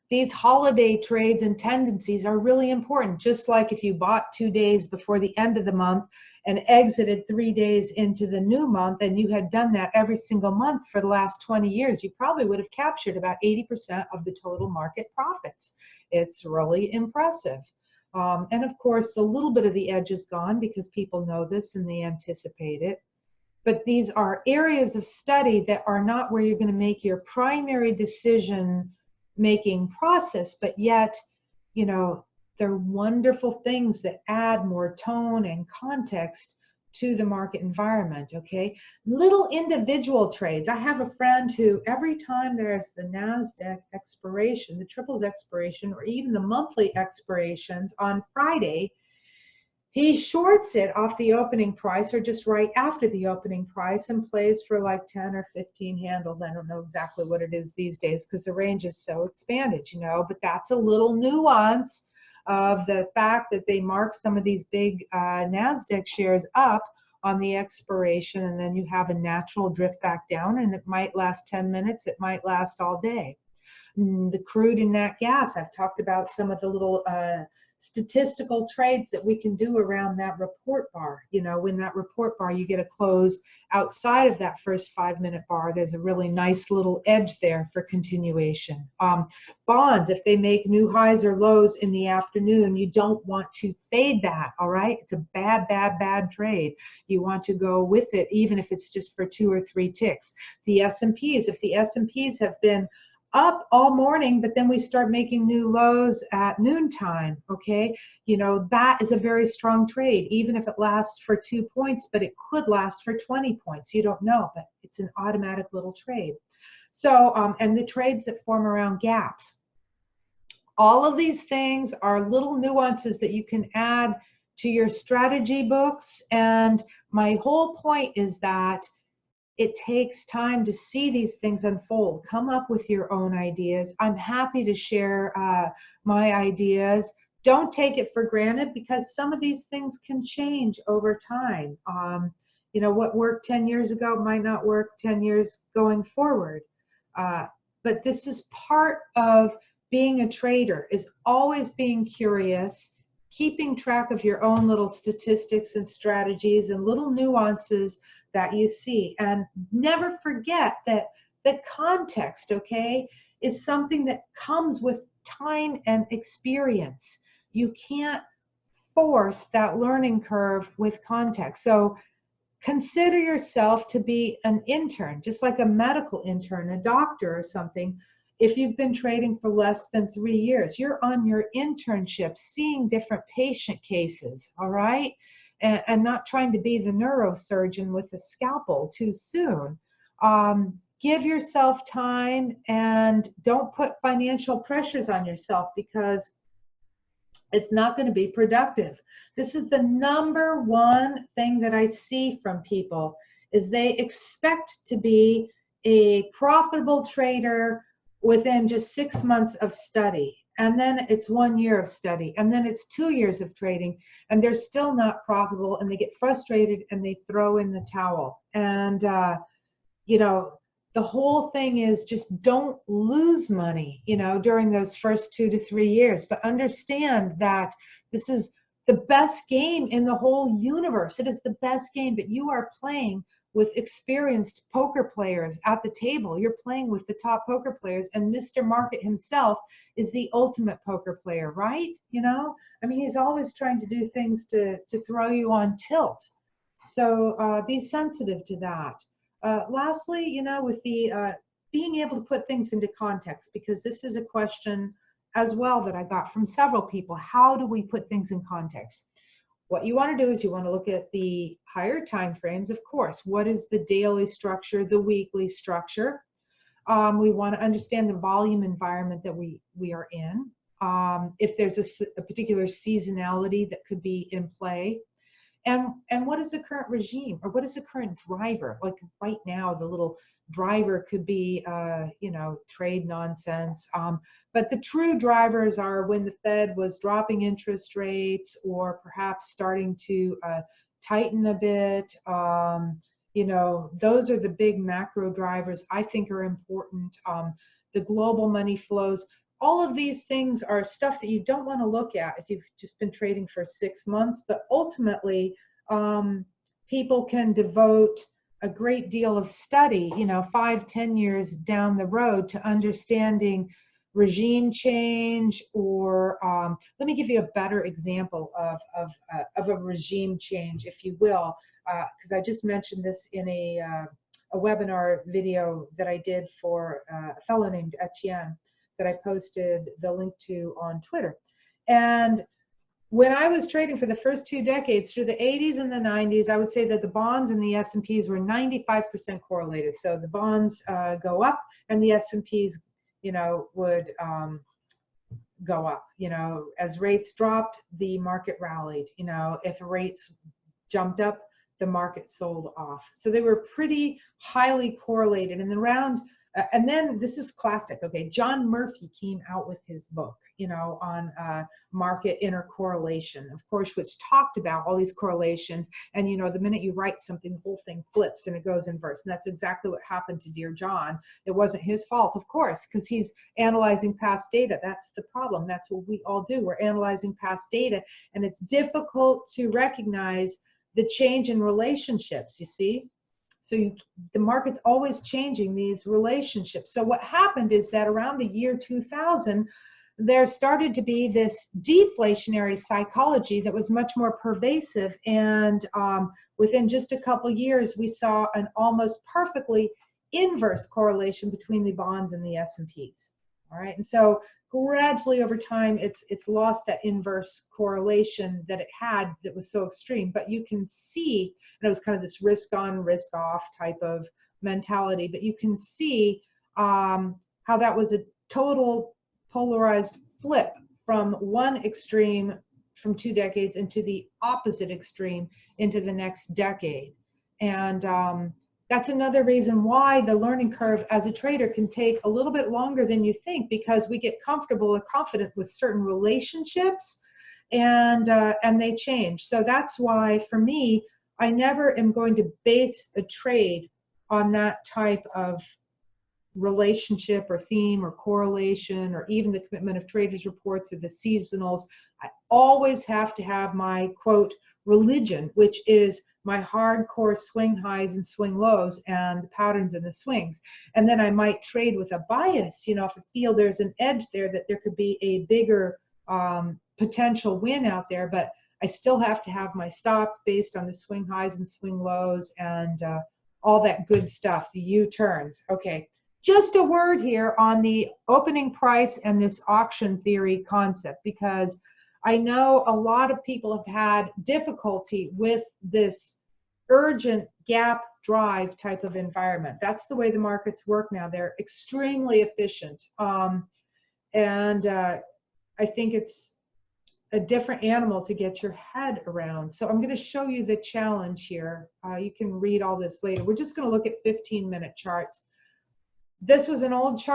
These holiday trades and tendencies are really important. Just like if you bought 2 days before the end of the month and exited 3 days into the new month, and you had done that every single month for the last 20 years, you probably would have captured about 80% of the total market profits. It's really impressive. And of course, a little bit of the edge is gone because people know this and they anticipate it. But these are areas of study that are not where you're going to make your primary decision making process, but yet, you know, they're wonderful things that add more tone and context to the market environment, okay? Little individual trades. I have a friend who every time there's the NASDAQ expiration, the triples expiration, or even the monthly expirations on Friday, he shorts it off the opening price or just right after the opening price and plays for like 10 or 15 handles. I don't know exactly what it is these days because the range is so expanded, you know, but that's a little nuance of the fact that they mark some of these big NASDAQ shares up on the expiration, and then you have a natural drift back down, and it might last 10 minutes, it might last all day. The crude and nat gas, I've talked about some of the little statistical trades that we can do around that report bar. You know, when that report bar, you get a close outside of that first 5-minute bar, there's a really nice little edge there for continuation. Bonds, if they make new highs or lows in the afternoon, you don't want to fade that, all right? It's a bad, bad, bad trade. You want to go with it, even if it's just for 2 or 3 ticks. The S&Ps, if the S&Ps have been up all morning, but then we start making new lows at noontime, okay? You know, that is a very strong trade, even if it lasts for 2 points, but it could last for 20 points. You don't know, but it's an automatic little trade. So, and the trades that form around gaps. All of these things are little nuances that you can add to your strategy books. And my whole point is that it takes time to see these things unfold. Come up with your own ideas. I'm happy to share my ideas. Don't take it for granted because some of these things can change over time. You know, what worked 10 years ago might not work 10 years going forward. But this is part of being a trader, is always being curious, keeping track of your own little statistics and strategies and little nuances that you see. And never forget that the context, okay, is something that comes with time and experience. You can't force that learning curve with context. So consider yourself to be an intern, just like a medical intern, a doctor or something. If you've been trading for less than 3 years, you're on your internship seeing different patient cases, all right? And not trying to be the neurosurgeon with the scalpel too soon. Give yourself time and don't put financial pressures on yourself because it's not going to be productive. This is the number one thing that I see from people is they expect to be a profitable trader within just 6 months of study. And then it's 1 year of study, and then it's 2 years of trading, and they're still not profitable, and they get frustrated and they throw in the towel. And, you know, the whole thing is just don't lose money, you know, during those first 2 to 3 years, but understand that this is the best game in the whole universe. It is the best game, but you are playing with experienced poker players at the table. You're playing with the top poker players, and Mr. Market himself is the ultimate poker player, right? You know, I mean, he's always trying to do things to throw you on tilt. So be sensitive to that. Lastly, you know, with the being able to put things into context, because this is a question as well that I got from several people. How do we put things in context? What you want to do is you want to look at the higher time frames, of course. What is the daily structure, the weekly structure? We want to understand the volume environment that we are in. If there's a particular seasonality that could be in play. And what is the current regime, or what is the current driver? Like right now, the little driver could be, trade nonsense. But the true drivers are when the Fed was dropping interest rates, or perhaps starting to tighten a bit. Those are the big macro drivers I think are important. The global money flows. All of these things are stuff that you don't want to look at if you've just been trading for 6 months, but ultimately people can devote a great deal of study, 5-10 years down the road, to understanding regime change. Or let me give you a better example of a regime change, if you will, because I just mentioned this in a webinar video that I did for a fellow named Etienne, that I posted the link to on Twitter. And when I was trading for the first 2 decades, through the 80s and the 90s, I would say that the bonds and the S&Ps were 95% correlated. So the bonds go up, and the S&Ps, would go up. As rates dropped, the market rallied. If rates jumped up, the market sold off. So they were pretty highly correlated. And then this is classic. Okay, John Murphy came out with his book, on market intercorrelation, of course, which talked about all these correlations. And the minute you write something, the whole thing flips and it goes inverse. And that's exactly what happened to Dear John. It wasn't his fault, of course, because he's analyzing past data. That's the problem. That's what we all do. We're analyzing past data, and it's difficult to recognize the change in relationships, you see. So the market's always changing these relationships. So what happened is that around the year 2000, there started to be this deflationary psychology that was much more pervasive. And within just a couple years, we saw an almost perfectly inverse correlation between the bonds and the S&Ps. All right. And so gradually over time, it's lost that inverse correlation that it had that was so extreme. But you can see, and it was kind of this risk on, risk off type of mentality, but you can see how that was a total polarized flip from one extreme from 2 decades into the opposite extreme into the next decade. And that's another reason why the learning curve as a trader can take a little bit longer than you think, because we get comfortable or confident with certain relationships, and they change. So that's why, for me, I never am going to base a trade on that type of relationship or theme or correlation, or even the commitment of traders reports or the seasonals. I always have to have my, quote, religion, which is my hardcore swing highs and swing lows and the patterns and the swings. And then I might trade with a bias, if I feel there's an edge there, that there could be a bigger potential win out there, but I still have to have my stops based on the swing highs and swing lows and all that good stuff, the U-turns. Okay, just a word here on the opening price and this auction theory concept, because I know a lot of people have had difficulty with this urgent gap drive type of environment. That's the way the markets work now. They're extremely efficient. And I think it's a different animal to get your head around. So I'm going to show you the challenge here. You can read all this later. We're just going to look at 15-minute charts. This was an old chart.